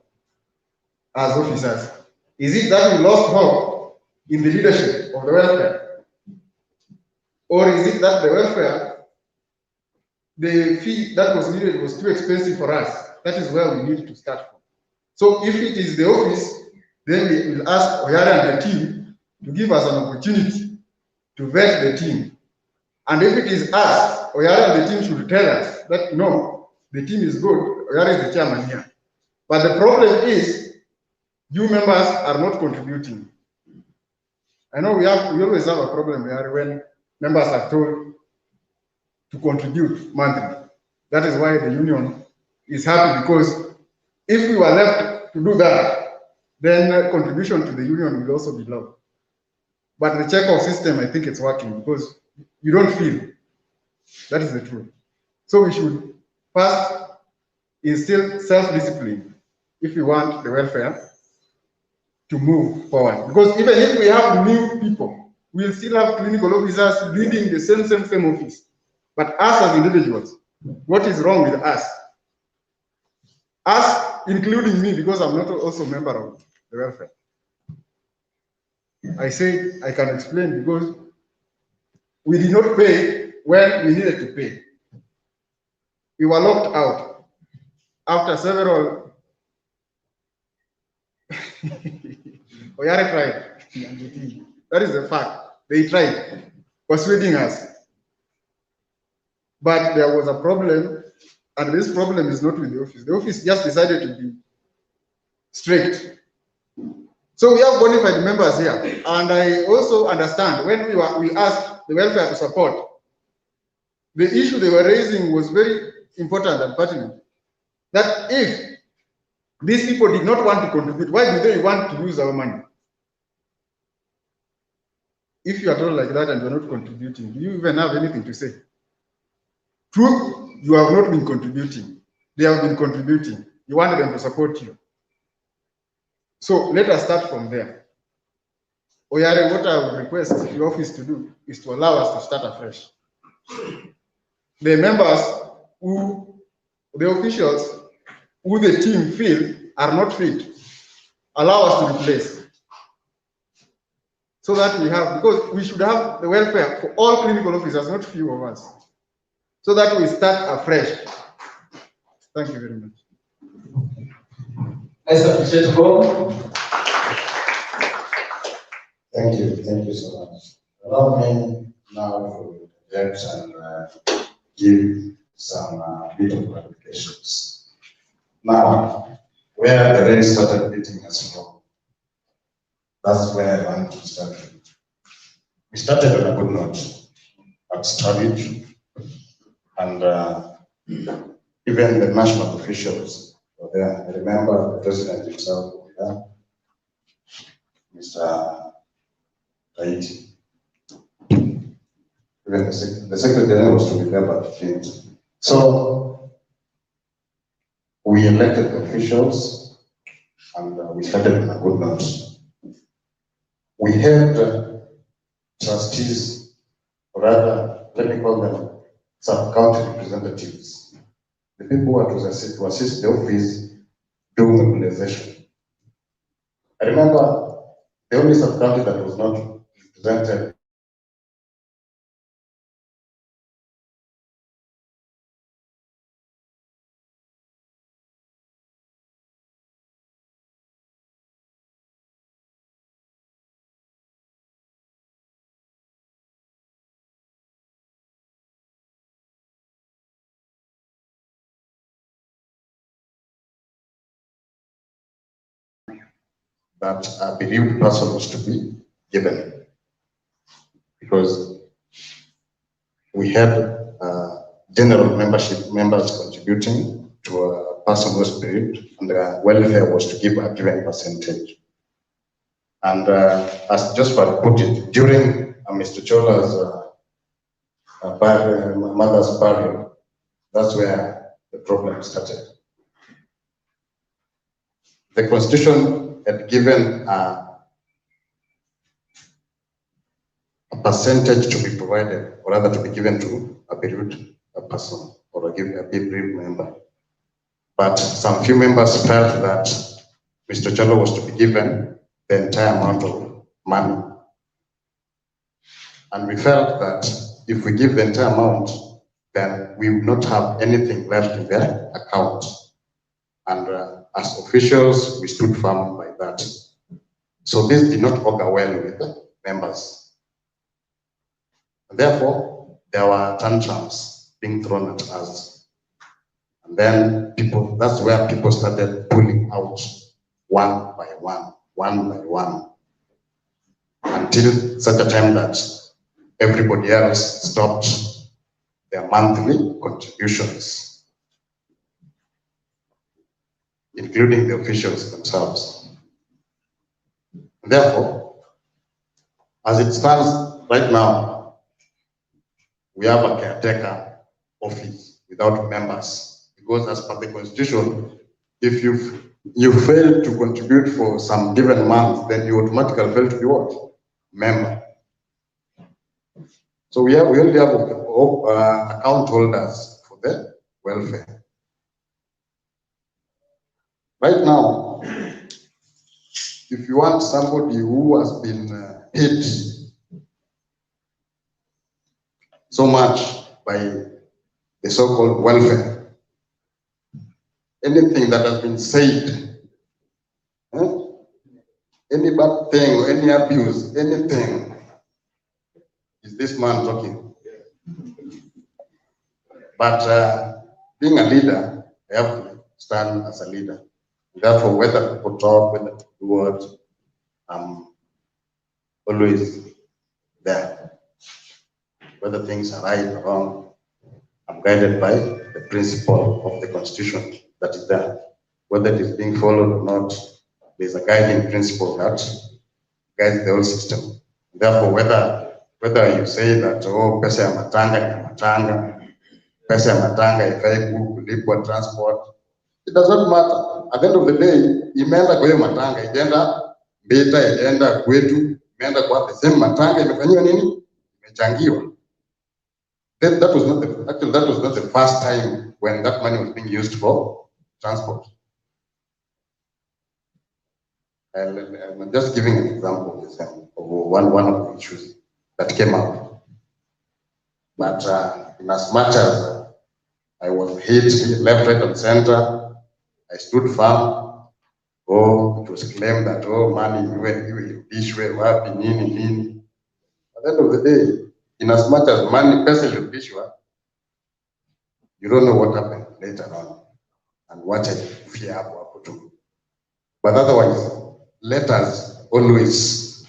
Speaker 4: as officers. Is it that we lost hope in the leadership of the welfare? Or is it that the welfare, the fee that was needed was too expensive for us? That is where we need to start from. So if it is the office, then we will ask Oyara and the team to give us an opportunity to vet the team. And if it is us, Oyara and the team should tell us that no, the team is good, Oyara is the chairman here. But the problem is, you members are not contributing. I know we always have a problem here when members are told to contribute monthly. That is why the union is happy, because if we were left to do that, then contribution to the union will also be low. But the check-off system, I think it's working because you don't feel. That is the truth. So we should first instill self-discipline if we want the welfare to move forward. Because even if we have new people, we'll still have clinical officers leading the same office. But us as individuals, what is wrong with us? Us, including me, because I'm not also a member of the welfare. I say I can explain because we did not pay when we needed to pay. We were locked out after several. Oyare tried. That is the fact. They tried persuading us. But there was a problem, and this problem is not with the office. The office just decided to be strict. So we have bona fide members here, and I also understand when we asked the welfare to support, the issue they were raising was very important and pertinent. That if these people did not want to contribute, why do they want to use our money? If you are told like that and you are not contributing, do you even have anything to say? Truth, you have not been contributing. They have been contributing. You wanted them to support you. So let us start from there. Oyare, what I would request the office to do is to allow us to start afresh. The members the officials who the team feel are not fit, allow us to replace. So that we have, because we should have the welfare for all clinical officers, not few of us. So that we start afresh. Thank you very much.
Speaker 13: I appreciate all.
Speaker 1: Thank you so much. Allow me now to interject and give some bit of clarifications. Now, where the rain started beating us from, that's where I want to start. We started on a good note at studied, and even the national officials were there. I remember the president himself was there, Mr. Tahiti. Even the secretary was to be there, but he didn't. So we elected the officials, and we started on a good note. We had trustees, or rather, let me call them sub-county representatives, the people who are to assist the office doing mobilization. I remember the only sub-county that was not represented that a believed person was to be given, because we had general members contributing to a person who was bereaved, and the welfare was to give a given percentage. And as Josphat put it, during Mr. Chola's mother's burial, that's where the problem started. The Constitution had given a percentage to be provided, or rather to be given to a bereaved person or a bereaved member. But some few members felt that Mr. Cholo was to be given the entire amount of money. And we felt that if we give the entire amount, then we will not have anything left in their account. And as officials, we stood firm by that. So this did not augur well with the members. And therefore, there were tantrums being thrown at us. And then that's where people started pulling out one by one, until such a time that everybody else stopped their monthly contributions, including the officials themselves. Therefore, as it stands right now, we have a caretaker office without members, because as per the constitution, if you fail to contribute for some given month, then you automatically fail to be what? Member. So we only have account holders for the welfare. Right now, if you want somebody who has been hit so much by the so-called welfare, anything that has been said, any bad thing or any abuse, anything, is this man talking. But being a leader, I have to stand as a leader. Therefore, whether people talk, whether people do what, I'm always there. Whether things are right or wrong, I'm guided by the principle of the Constitution that is there. Whether it is being followed or not, there's a guiding principle that guides the whole system. Therefore, whether you say that, oh, pesa ya matanga, pesa ya matanga ifai kulipwa transport, it does not matter. At the end of the day, imeenda kwa hiyo matanga, ijaenda Mbita, ijaenda kwetu, imeenda kwa the same matanga, imefanywa nini? Imechangiwa. That was not the first time when that money was being used for transport. I'm just giving an example of one of the issues that came up. But in as much as I was hit left, right, and center, I stood firm. Oh, it was claimed that, oh, money, you this way, nini. At the end of the day, in as much as money, person should be sure, you don't know what happened later on and what I fear about. But otherwise, let us always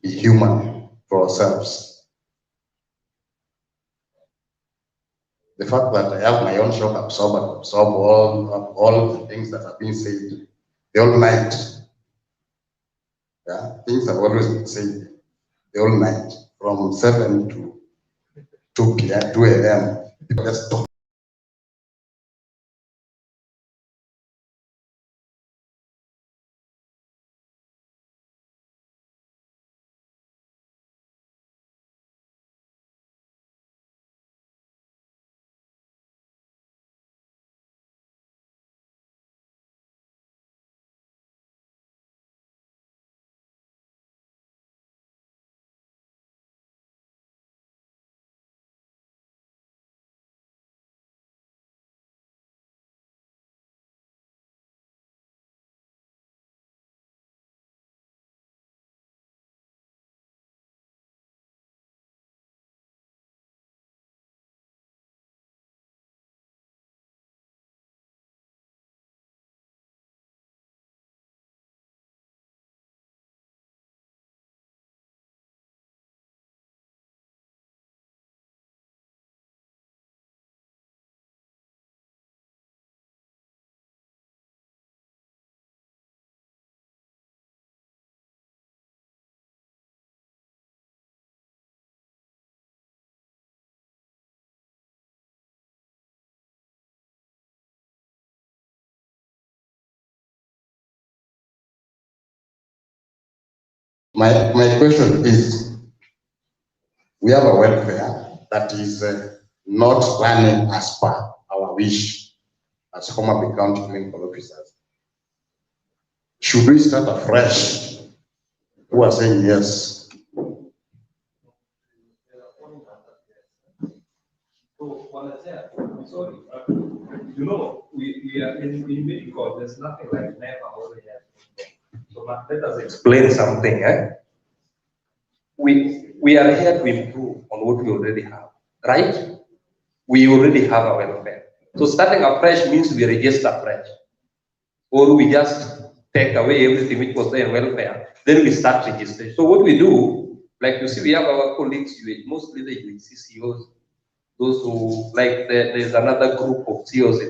Speaker 1: be human for ourselves. The fact that I have my own shock absorber, absorb all the things that have been said the whole night. Yeah, things have always been said the whole night, from 7 to 2 p.m., 2 a.m. People just talk. My question is, we have a welfare that is not running as per our wish as Homabay County clinical officers. Should we start afresh? Who are saying yes?
Speaker 11: Sorry, you know, we are in medical, there's nothing like never over here. So let us explain something. We are here to improve on what we already have, right? We already have our welfare. So starting afresh means we register fresh. Or we just take away everything which was there in welfare, then we start registering. So what we do, like you see, we have our colleagues, mostly the CCOs, those who, like there's another group of CEOs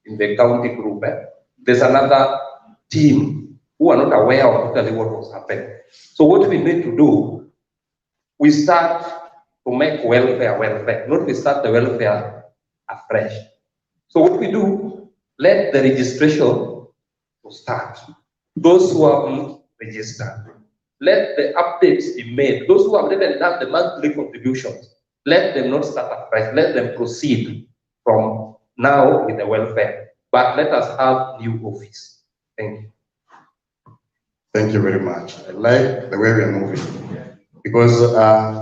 Speaker 11: in the county group. There's another team who are not aware of totally what was happening. So what we need to do, we start to make welfare, not we start the welfare afresh. So what we do, let the registration start. Those who have registered, let the updates be made. Those who have even done the monthly contributions, let them not start afresh. Let them proceed from now with the welfare. But let us have new office. Thank you.
Speaker 1: Thank you very much. I like the way we are moving because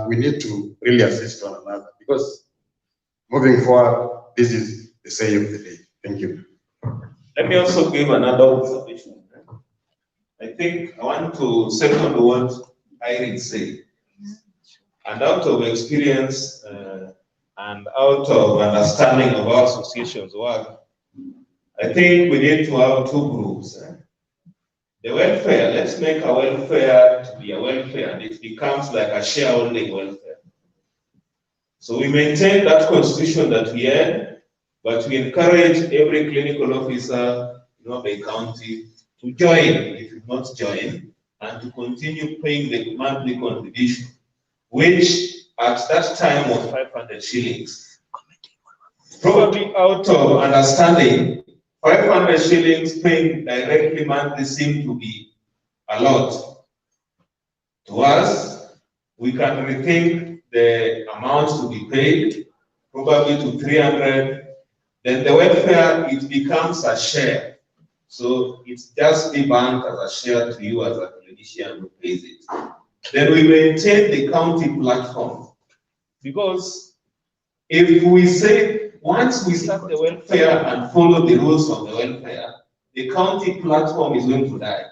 Speaker 1: we need to really assist one another because moving forward, this is the say of the day. Thank you.
Speaker 13: Let me also give another observation. I think I want to second what Irene said. And out of experience and out of understanding of our association's work, I think we need to have two groups. The welfare, let's make our welfare to be a welfare and it becomes like a shareholding welfare. So we maintain that constitution that we had, but we encourage every clinical officer in Homabay County to join, if you not join, and to continue paying the monthly contribution, which at that time was 500 shillings. Probably out of understanding, 500 shillings paying directly monthly seemed to be a lot. To us, we can rethink the amount to be paid, probably to 300. Then the welfare, it becomes a share. So it's just the bank as a share to you as a clinician who pays it. Then we maintain the county platform. Because if we say, once we start the welfare and follow the rules of the welfare, the county platform is going to die.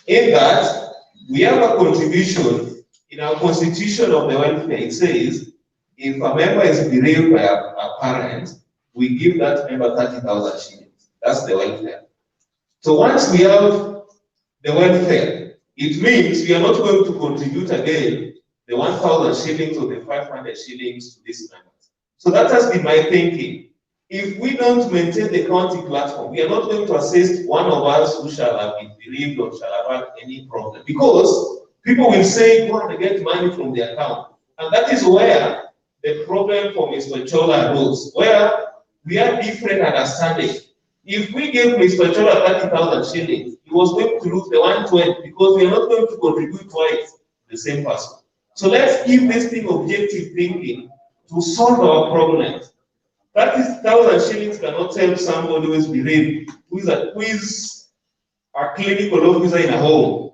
Speaker 13: In that, we have a contribution in our constitution of the welfare. It says, if a member is bereaved by a parent, we give that member 30,000 shillings. That's the welfare. So once we have the welfare, it means we are not going to contribute again the 1,000 shillings or the 500 shillings to these members. So that has been my thinking. If we don't maintain the county platform, we are not going to assist one of us who shall have been bereaved or shall have had any problem. Because people will say, go and get money from the account. And that is where the problem for Mr. Chola arose, where we have different understanding. If we gave Mr. Chola 30,000 shillings, he was going to lose the 120 because we are not going to contribute twice the same person. So let's give this thing objective thinking to solve our problems. 30,000 shillings cannot help somebody who is bereaved, who is a clinical officer in a home,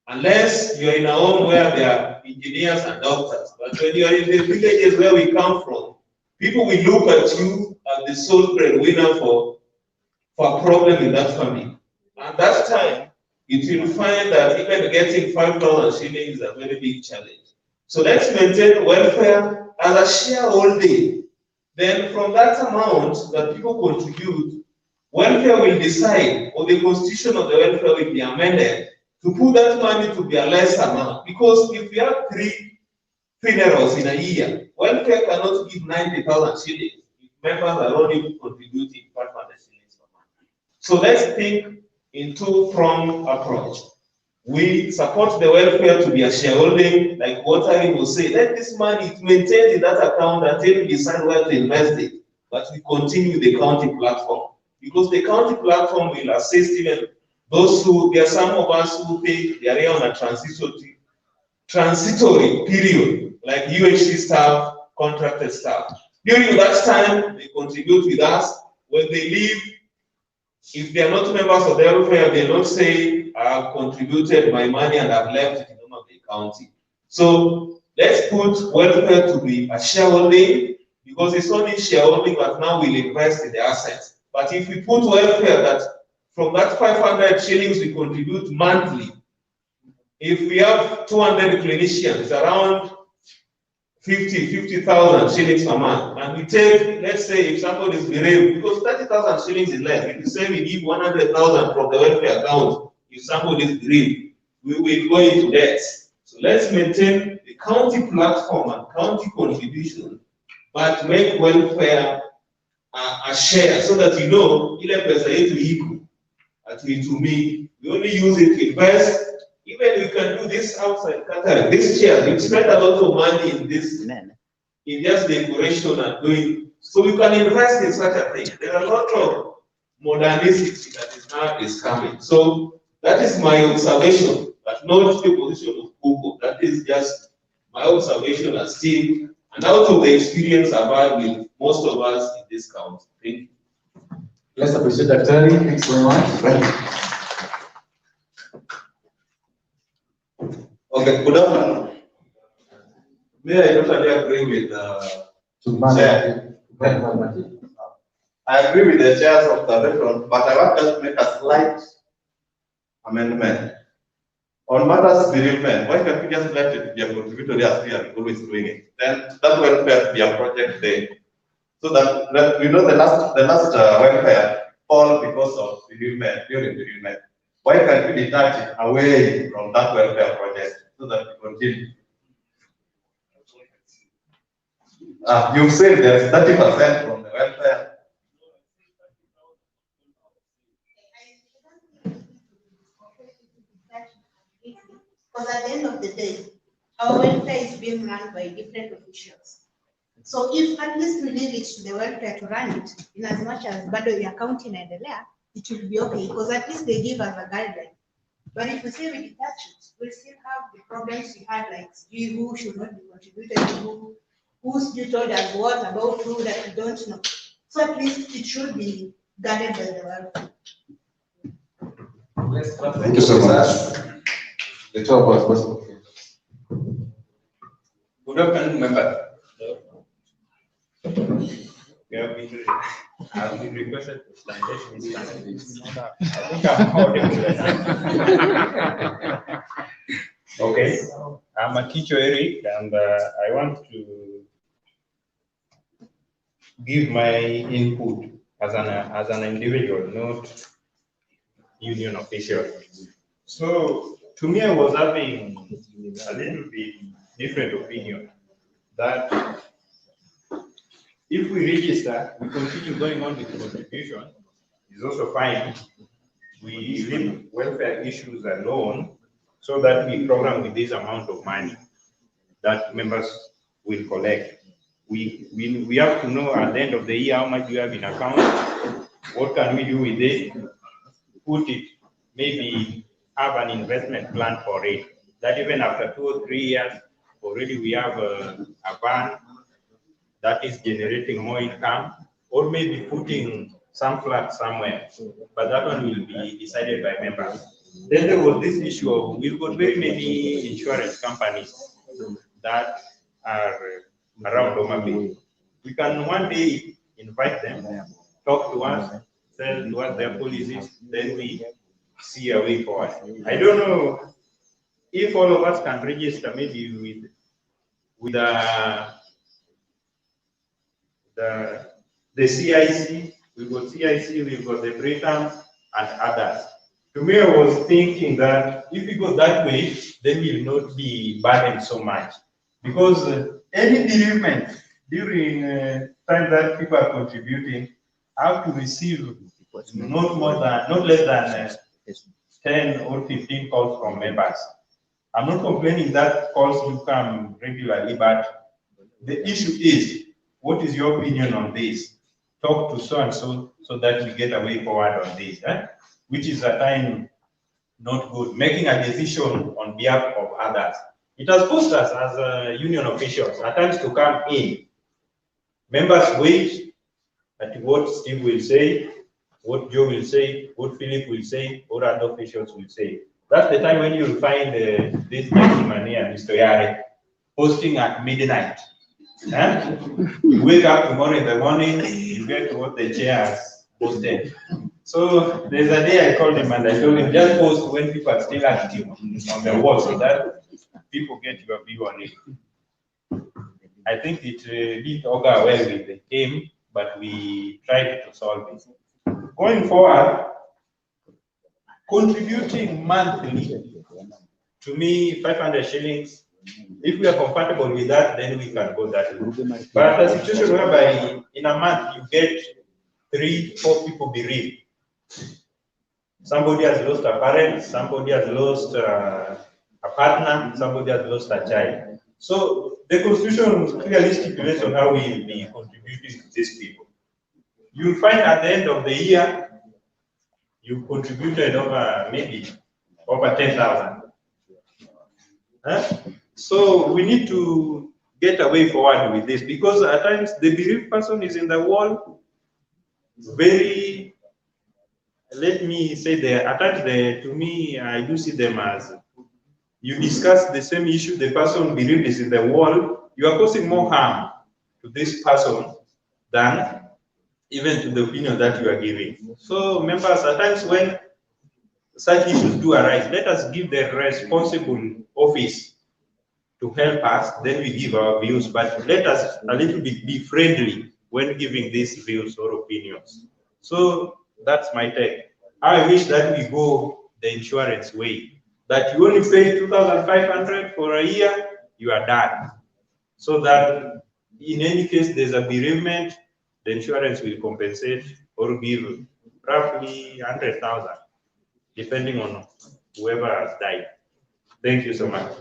Speaker 13: unless you're in a home where there are engineers and doctors. But when you're in the villages where we come from, people will look at you as the sole breadwinner for a problem in that family. And that time, it will find that even getting 5,000 shillings is a very big challenge. So let's maintain welfare as a shareholding. Then from that amount that people contribute, welfare will decide, or the constitution of the welfare will be amended to put that money to be a less amount. Because if we have 3 funerals in a year, welfare cannot give 90,000 shillings if members are only contributing 500 shillings per month. So let's think in two-pronged approach. We support the welfare to be a shareholding, like what I will say. Let this money maintain in that account until we decide where to invest it. But we continue the county platform. Because the county platform will assist even those who, there are some of us who think they are on a transitory period, like UHC staff, contracted staff. During that time, they contribute with us. When they leave, if they are not members of the welfare, they don't say, I've contributed my money and I've left in Homabay County. So let's put welfare to be a shareholding, because it's only shareholding that now will invest in the assets. But if we put welfare that from that 500 shillings we contribute monthly, if we have 200 clinicians, around 50,000 shillings per month, and we take, let's say, if somebody is bereaved, because 30,000 shillings is less, if you say we give 100,000 from the welfare account, if somebody is bereaved, we will go into debt. So let's maintain the county platform and county contribution, but make welfare a share, so that you know, ile pesa yetu iko atuitumii, we only use it to invest. Even we can do this outside Qatar. This chair, we spend a lot of money in this, in just decoration and doing. So we can invest in such a thing. There are a lot of modernity that is now coming. So that is my observation, but not the position of Google. That is just my observation as Steve, and out of the experience I've had with most of us in this county. Thank you.
Speaker 7: Let's appreciate that, Terry. Thanks very much.
Speaker 3: Okay, good afternoon. May I totally agree with Chair. I agree with the chairs of the different, but I want just to make a slight amendment. On matters bereavement, why can't we just let it be a contributory as we are always doing it? Then that welfare be a project day. So that we know the last welfare fall because of bereavement, during bereavement. Why can't we detach it away from that welfare project so that we continue? You said there's 30% from the welfare.
Speaker 14: Because at the end of the day, our welfare is being run by different officials. So if at least we leave it to the welfare to run it, in as much as bado ya county inaendelea, it will be okay, because at least they give us a guideline. But if we say we detach it, we'll still have the problems we had, like who should not be contributed to, who's you told us what about who that we don't know. So at least it should be guarded by the welfare.
Speaker 7: Thank you so much. The two of us, what's okay?
Speaker 15: Good afternoon, member.
Speaker 5: I've been requested to stand. Let me stand. I think I'm audible enough. Okay, I'm a teacher, Eric, and I want to give my input as an individual, not union official. So to me, I was having a little bit different opinion that if we register, we continue going on with the contribution, is also fine. We leave welfare issues alone so that we program with this amount of money that members will collect. We have to know at the end of the year how much we have in account, what can we do with it, put it, maybe have an investment plan for it, that even after 2 or 3 years, already we have a van that is generating more income, or maybe putting some flat somewhere, but that one will be decided by members. Then there was this issue of, we've got very many insurance companies that are around Homabay. We can one day invite them, talk to us, tell to us their policies, then we see a way forward. I don't know if all of us can register maybe with the CIC, we've got CIC, we've got the Britam and others. To me, I was thinking that if we go that way, then we will not be burdened so much. Because any bereavement during time that people are contributing have to receive not less than 10 or 15 calls from members. I'm not complaining that calls will come regularly, but the issue is, what is your opinion on this? Talk to so and so that we get a way forward on this, which is a time not good. Making a decision on behalf of others. It has forced us as union officials at times to come in. Members wait at what Steve will say, what Joe will say, what Philip will say, what other officials will say. That's the time when you will find this gentleman here, Mr. Yare, posting at midnight. Huh? You wake up tomorrow in the morning, you get what the chair has posted. So there's a day I called him and I told him, just post when people are still active on the wall so that people get your view on it. I think it didn't augur well with him, but we tried to solve it. Going forward, contributing monthly, to me, 500 shillings, if we are comfortable with that, then we can go that way. But a situation whereby in a month you get 3-4 people bereaved. Somebody has lost a parent, somebody has lost a partner, somebody has lost a child. So the Constitution clearly stipulates on how we will be contributing to these people. You'll find at the end of the year, you contributed over maybe over 10,000. Huh? So we need to get a way forward with this because at times the bereaved person is in the wall very, let me say that at times to me, I do see them as you discuss the same issue, the person bereaved is in the wall, you are causing more harm to this person than even to the opinion that you are giving. So members, at times when such issues do arise, let us give the responsible office to help us, then we give our views, but let us a little bit be friendly when giving these views or opinions. So that's my take. I wish that we go the insurance way, that you only pay 2,500 for a year, you are done. So that in any case there's a bereavement, the insurance will compensate or give roughly 100,000, depending on whoever has died. Thank you so much.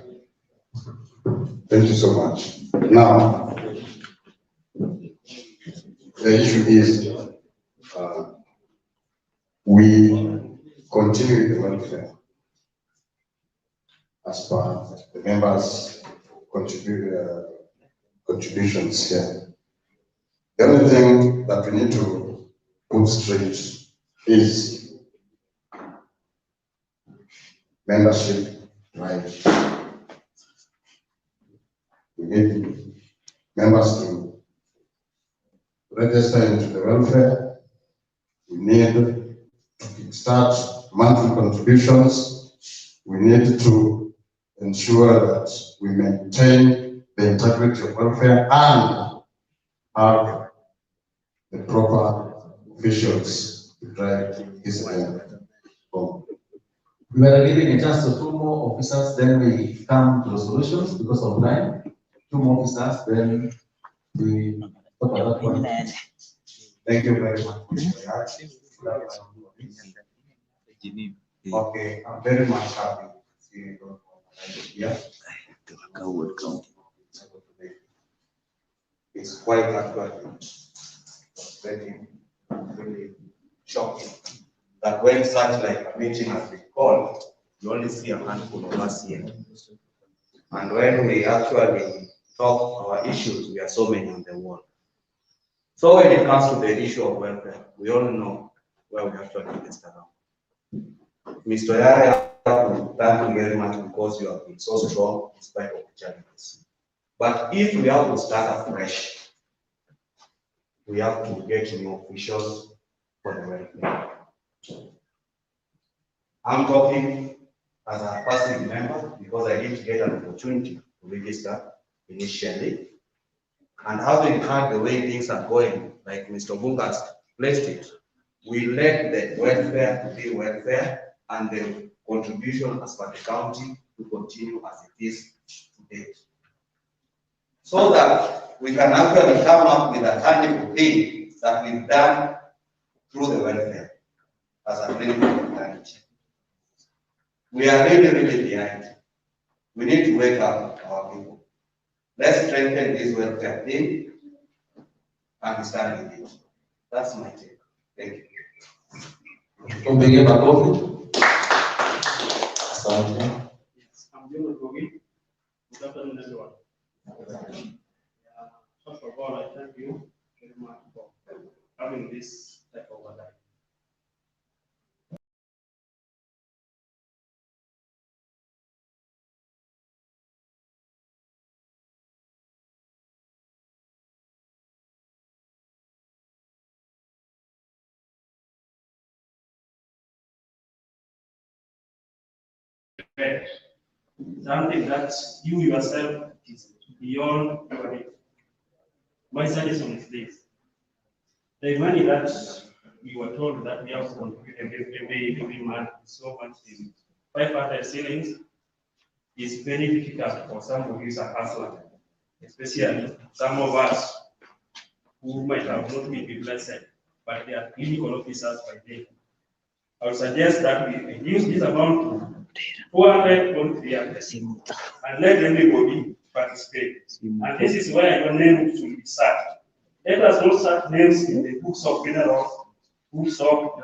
Speaker 1: Thank you so much. Now, the issue is we continue with the welfare as per the members' contributions here. The only thing that we need to put straight is membership drive. We need members to register into the welfare. We need to start monthly contributions. We need to ensure that we maintain the integrity of welfare and have the proper officials to drive this agenda home.
Speaker 7: We are giving a chance to 2 more officers, then we come to the solutions because of time. 2 more officers, then we talk about that one.
Speaker 4: Thank you very much. Okay, I'm very much happy to see you here. It's quite actually really shocking that when such like a meeting has been called, you only see a handful of us here. And when we actually talk our issues, we are so many on the wall. So when it comes to the issue of welfare, we all know where we actually get around. Mr. Yare, thank you very much because you have been so strong in spite of the challenges. But if we have to start afresh, we have to get new officials for the welfare. I'm talking as a passive member because I didn't get an opportunity to register initially. And having heard the way things are going, like Mr. Bungas placed it, we let the welfare be welfare and the contribution as per the county to continue as it is today. So that we can actually come up with a tangible thing that we've done through the welfare as a clinical fraternity. We are really, really behind. We need to wake up our people. Let's strengthen this welfare thing and stand with it. That's my take. Thank you.
Speaker 15: Good afternoon, everyone. First of all, I thank you very much for having this type of event. Something that you yourself is beyond your reach. My suggestion is this. The money that we were told that we have to contribute every month is so much in 500 ceilings is very difficult for some of you a hustler, especially some of us who might have not been blessed, but they are clinical officers by day. I would suggest that we reduce this amount to 400 or 300 and let everybody participate. And this is why your name should be searched. Let us not search names in the books of minerals, books of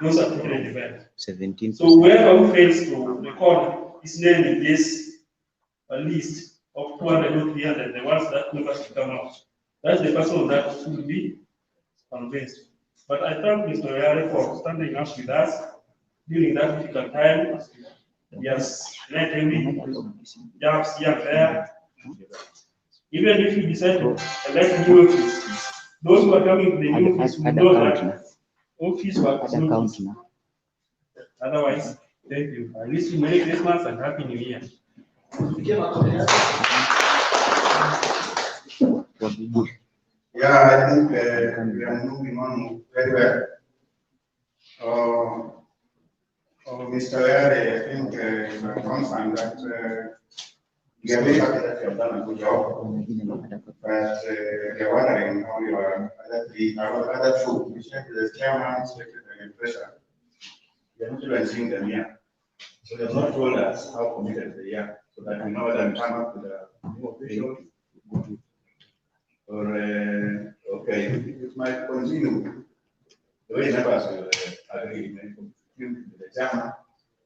Speaker 15: those are different events. 17%. So whoever who fails to record his name in this list of 200 or 300, the ones that never should come out, that's the person that should be convinced. But I thank Mr. Yare for standing up with us during that difficult time. He has let every jobs here and there. Even if you decide to elect new office, those who are coming to the new office will know that office was not. Otherwise, thank you. I wish you Merry Christmas and Happy New Year.
Speaker 4: Yeah, I think we are moving on very well. Mr. Yare, I think you are confident that we are very happy that you have done a good job. But we are wondering how your other two, which are the chairman, secretary, and treasurer, we are not even seeing them here. So they have not told us how committed they are, so that we know whether we come up with a new official. Or, okay, it might continue. The way members will agree with the chairman,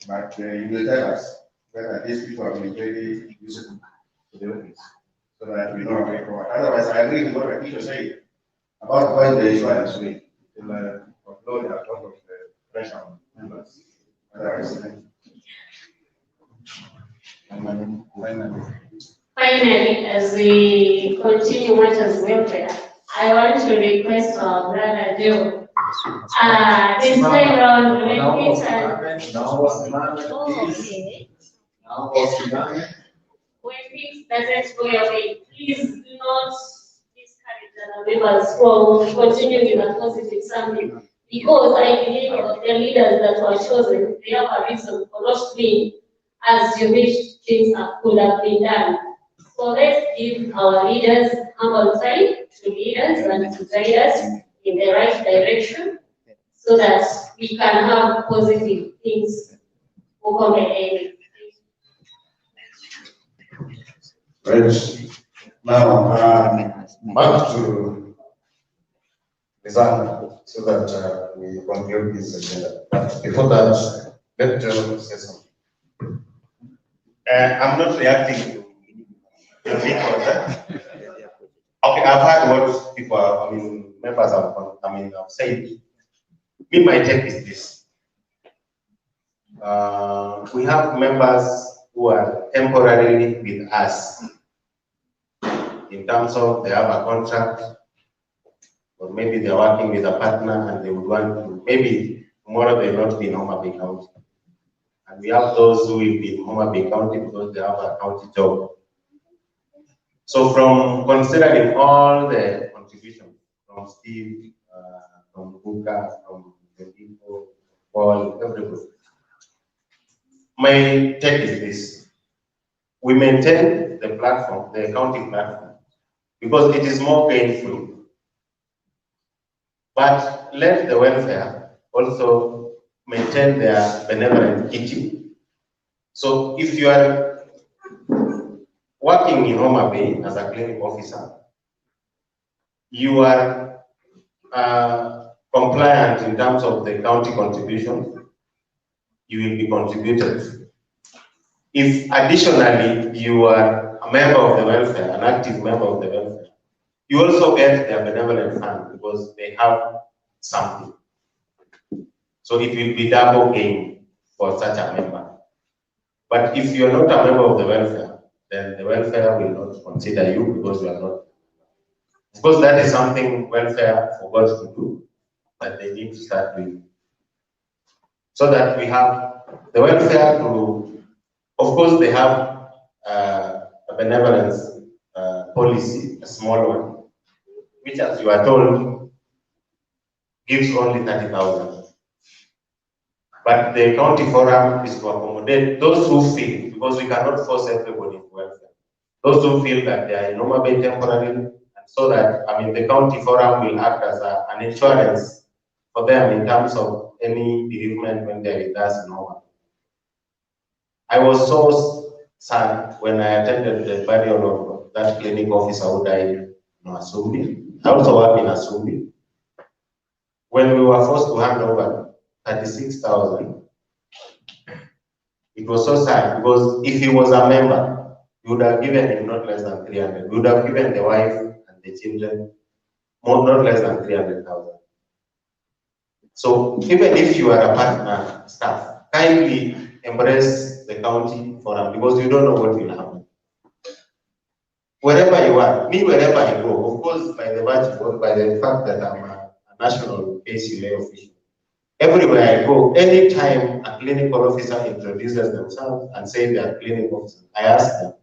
Speaker 4: but you will tell us whether these people have been very useful to the office, so that we know how to forward. Otherwise, I agree with what Rakisha said about going the insurance way. It will upload a lot of pressure on members. Otherwise,
Speaker 8: Finally, as we continue matters welfare, I want to request our brother Joe. This time around, when things doesn't go your way, please do not discourage other members from continuing with a positive something. Because I believe the leaders that were chosen, they have a reason for not being as you wish things could have been done. So let's give our leaders ample time to lead us and to guide us in the right direction so that we can have positive things for Homabay.
Speaker 1: Right. Now, back to design so that we conclude this agenda. But before that, let Joe say something.
Speaker 3: I'm not reacting to your that. Okay, I've heard what people, members have said. Me, my take is this. We have members who are temporarily with us in terms of they have a contract, or maybe they're working with a partner and they would want to, maybe tomorrow they will not be in Homabay County. And we have those who will be in Homabay County because they have a county job. So from considering all the contributions from Steve, from Buka, from the people, Paul, everybody, my take is this. We maintain the platform, the accounting platform, because it is more painful. But let the welfare also maintain their benevolent kitchen. So if you are working in Homabay as a clinic officer, you are compliant in terms of the county contribution, you will be contributed. If additionally you are a member of the welfare, an active member of the welfare, you also get their benevolent fund because they have something. So it will be double gain for such a member. But if you're not a member of the welfare, then the welfare will not consider you because you are not. Of course, that is something welfare forgot to do, that they need to start doing. So that we have the welfare to, of course, they have a benevolence policy, a small one, which, as you are told, gives only 30,000. But the county forum is to accommodate those who feel, because we cannot force everybody to welfare. Those who feel that they are in Homabay temporarily, and so that, the county forum will act as an insurance for them in terms of any bereavement when they're with us in Homabay. I was so sad when I attended the burial of that clinic officer who died in Asumbi. I also work in Asumbi. When we were forced to hand over 36,000, it was so sad because if he was a member, you would have given him not less than 300. You would have given the wife and the children not less than 300,000. So even if you are a partner staff, kindly embrace the county forum because you don't know what will happen. Wherever you are, me wherever I go, of course, by the fact that I'm a national KCA official, everywhere I go, anytime a clinical officer introduces themselves and say they are clinical officer, I ask them,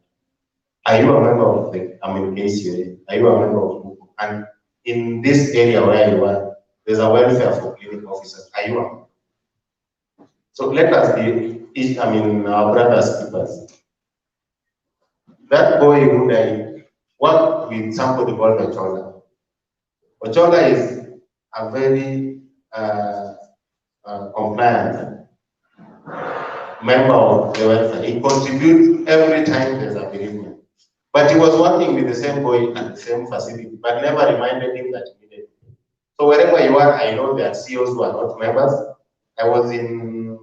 Speaker 3: are you a member of the KCA? Are you a member of Google? And in this area where you are, there's a welfare for clinical officers. Are you a member? So let us be, our brothers keepers. That boy who died worked with somebody called Ochola. Ochola is a very compliant member of the welfare. He contributes every time there's a bereavement. But he was working with the same boy at the same facility, but never reminded him that he needed it. So wherever you are, I know there are CEOs who are not members. I was in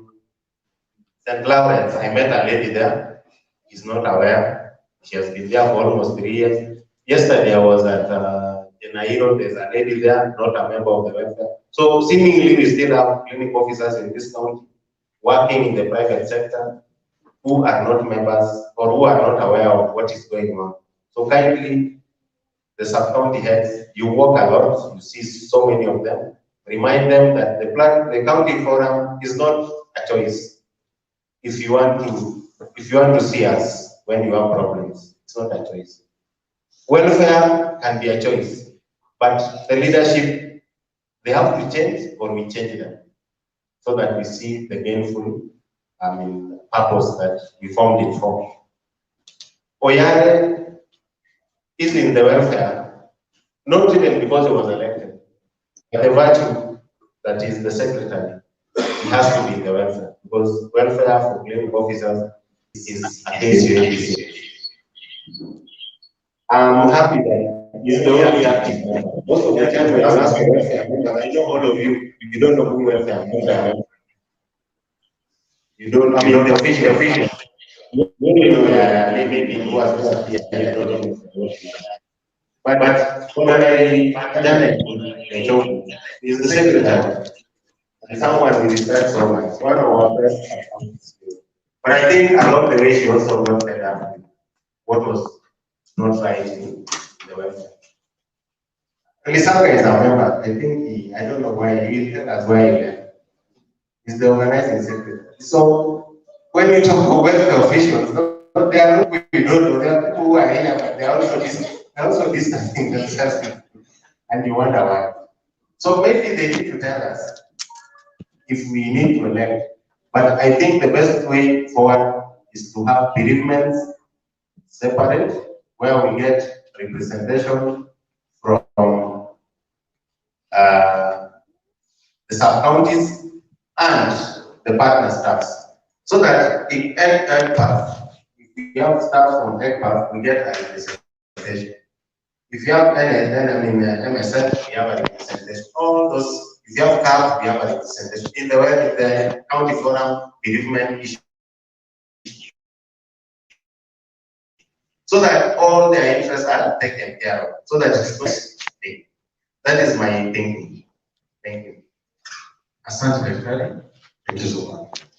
Speaker 3: St. Lawrence. I met a lady there. She's not aware. She has been there for almost 3 years. Yesterday I was at Nairo. There's a lady there, not a member of the welfare. So seemingly we still have clinic officers in this county working in the private sector who are not members or who are not aware of what is going on. So kindly, the sub-county heads, you walk a lot, you see so many of them, remind them that the county forum is not a choice. If you want to see us when you have problems, it's not a choice. Welfare can be a choice, but the leadership, they have to change or we change them so that we see the gainful purpose that we formed it for. Oyare is in the welfare, not even because he was elected, but the virtue that is the secretary, he has to be in the welfare, because welfare for clinic officers is a KCA. I'm happy that he's the only active member. Most of the time when I ask for welfare members, I know all of you don't know who welfare members are. You don't know the official. Maybe who has disappeared. But when I done it, he's the secretary. And someone we respect so much. One of our best. But I think along the way she also got fed up with what was not right in the welfare. Lisanga is a member. I think I don't know why he tell us why he left. He's the organizing secretary. So when you talk about welfare officials, they are not we don't know. They are people who are here, but they are also distancing themselves. And you wonder why. So maybe they need to tell us if we need to elect. But I think the best way forward is to have bereavements separate, where we get representation from the sub-counties and the partner staffs. So that in EdPath, if we have staff from EdPath, we get a representation. If you have MSF, we have a representation. All those, if you have CAP, we have a representation. In the county forum, bereavement issue so that all their interests are taken care of, so that it's not thing. That is my thinking. Thank you.
Speaker 7: Asante daktari.
Speaker 1: Thank you so much.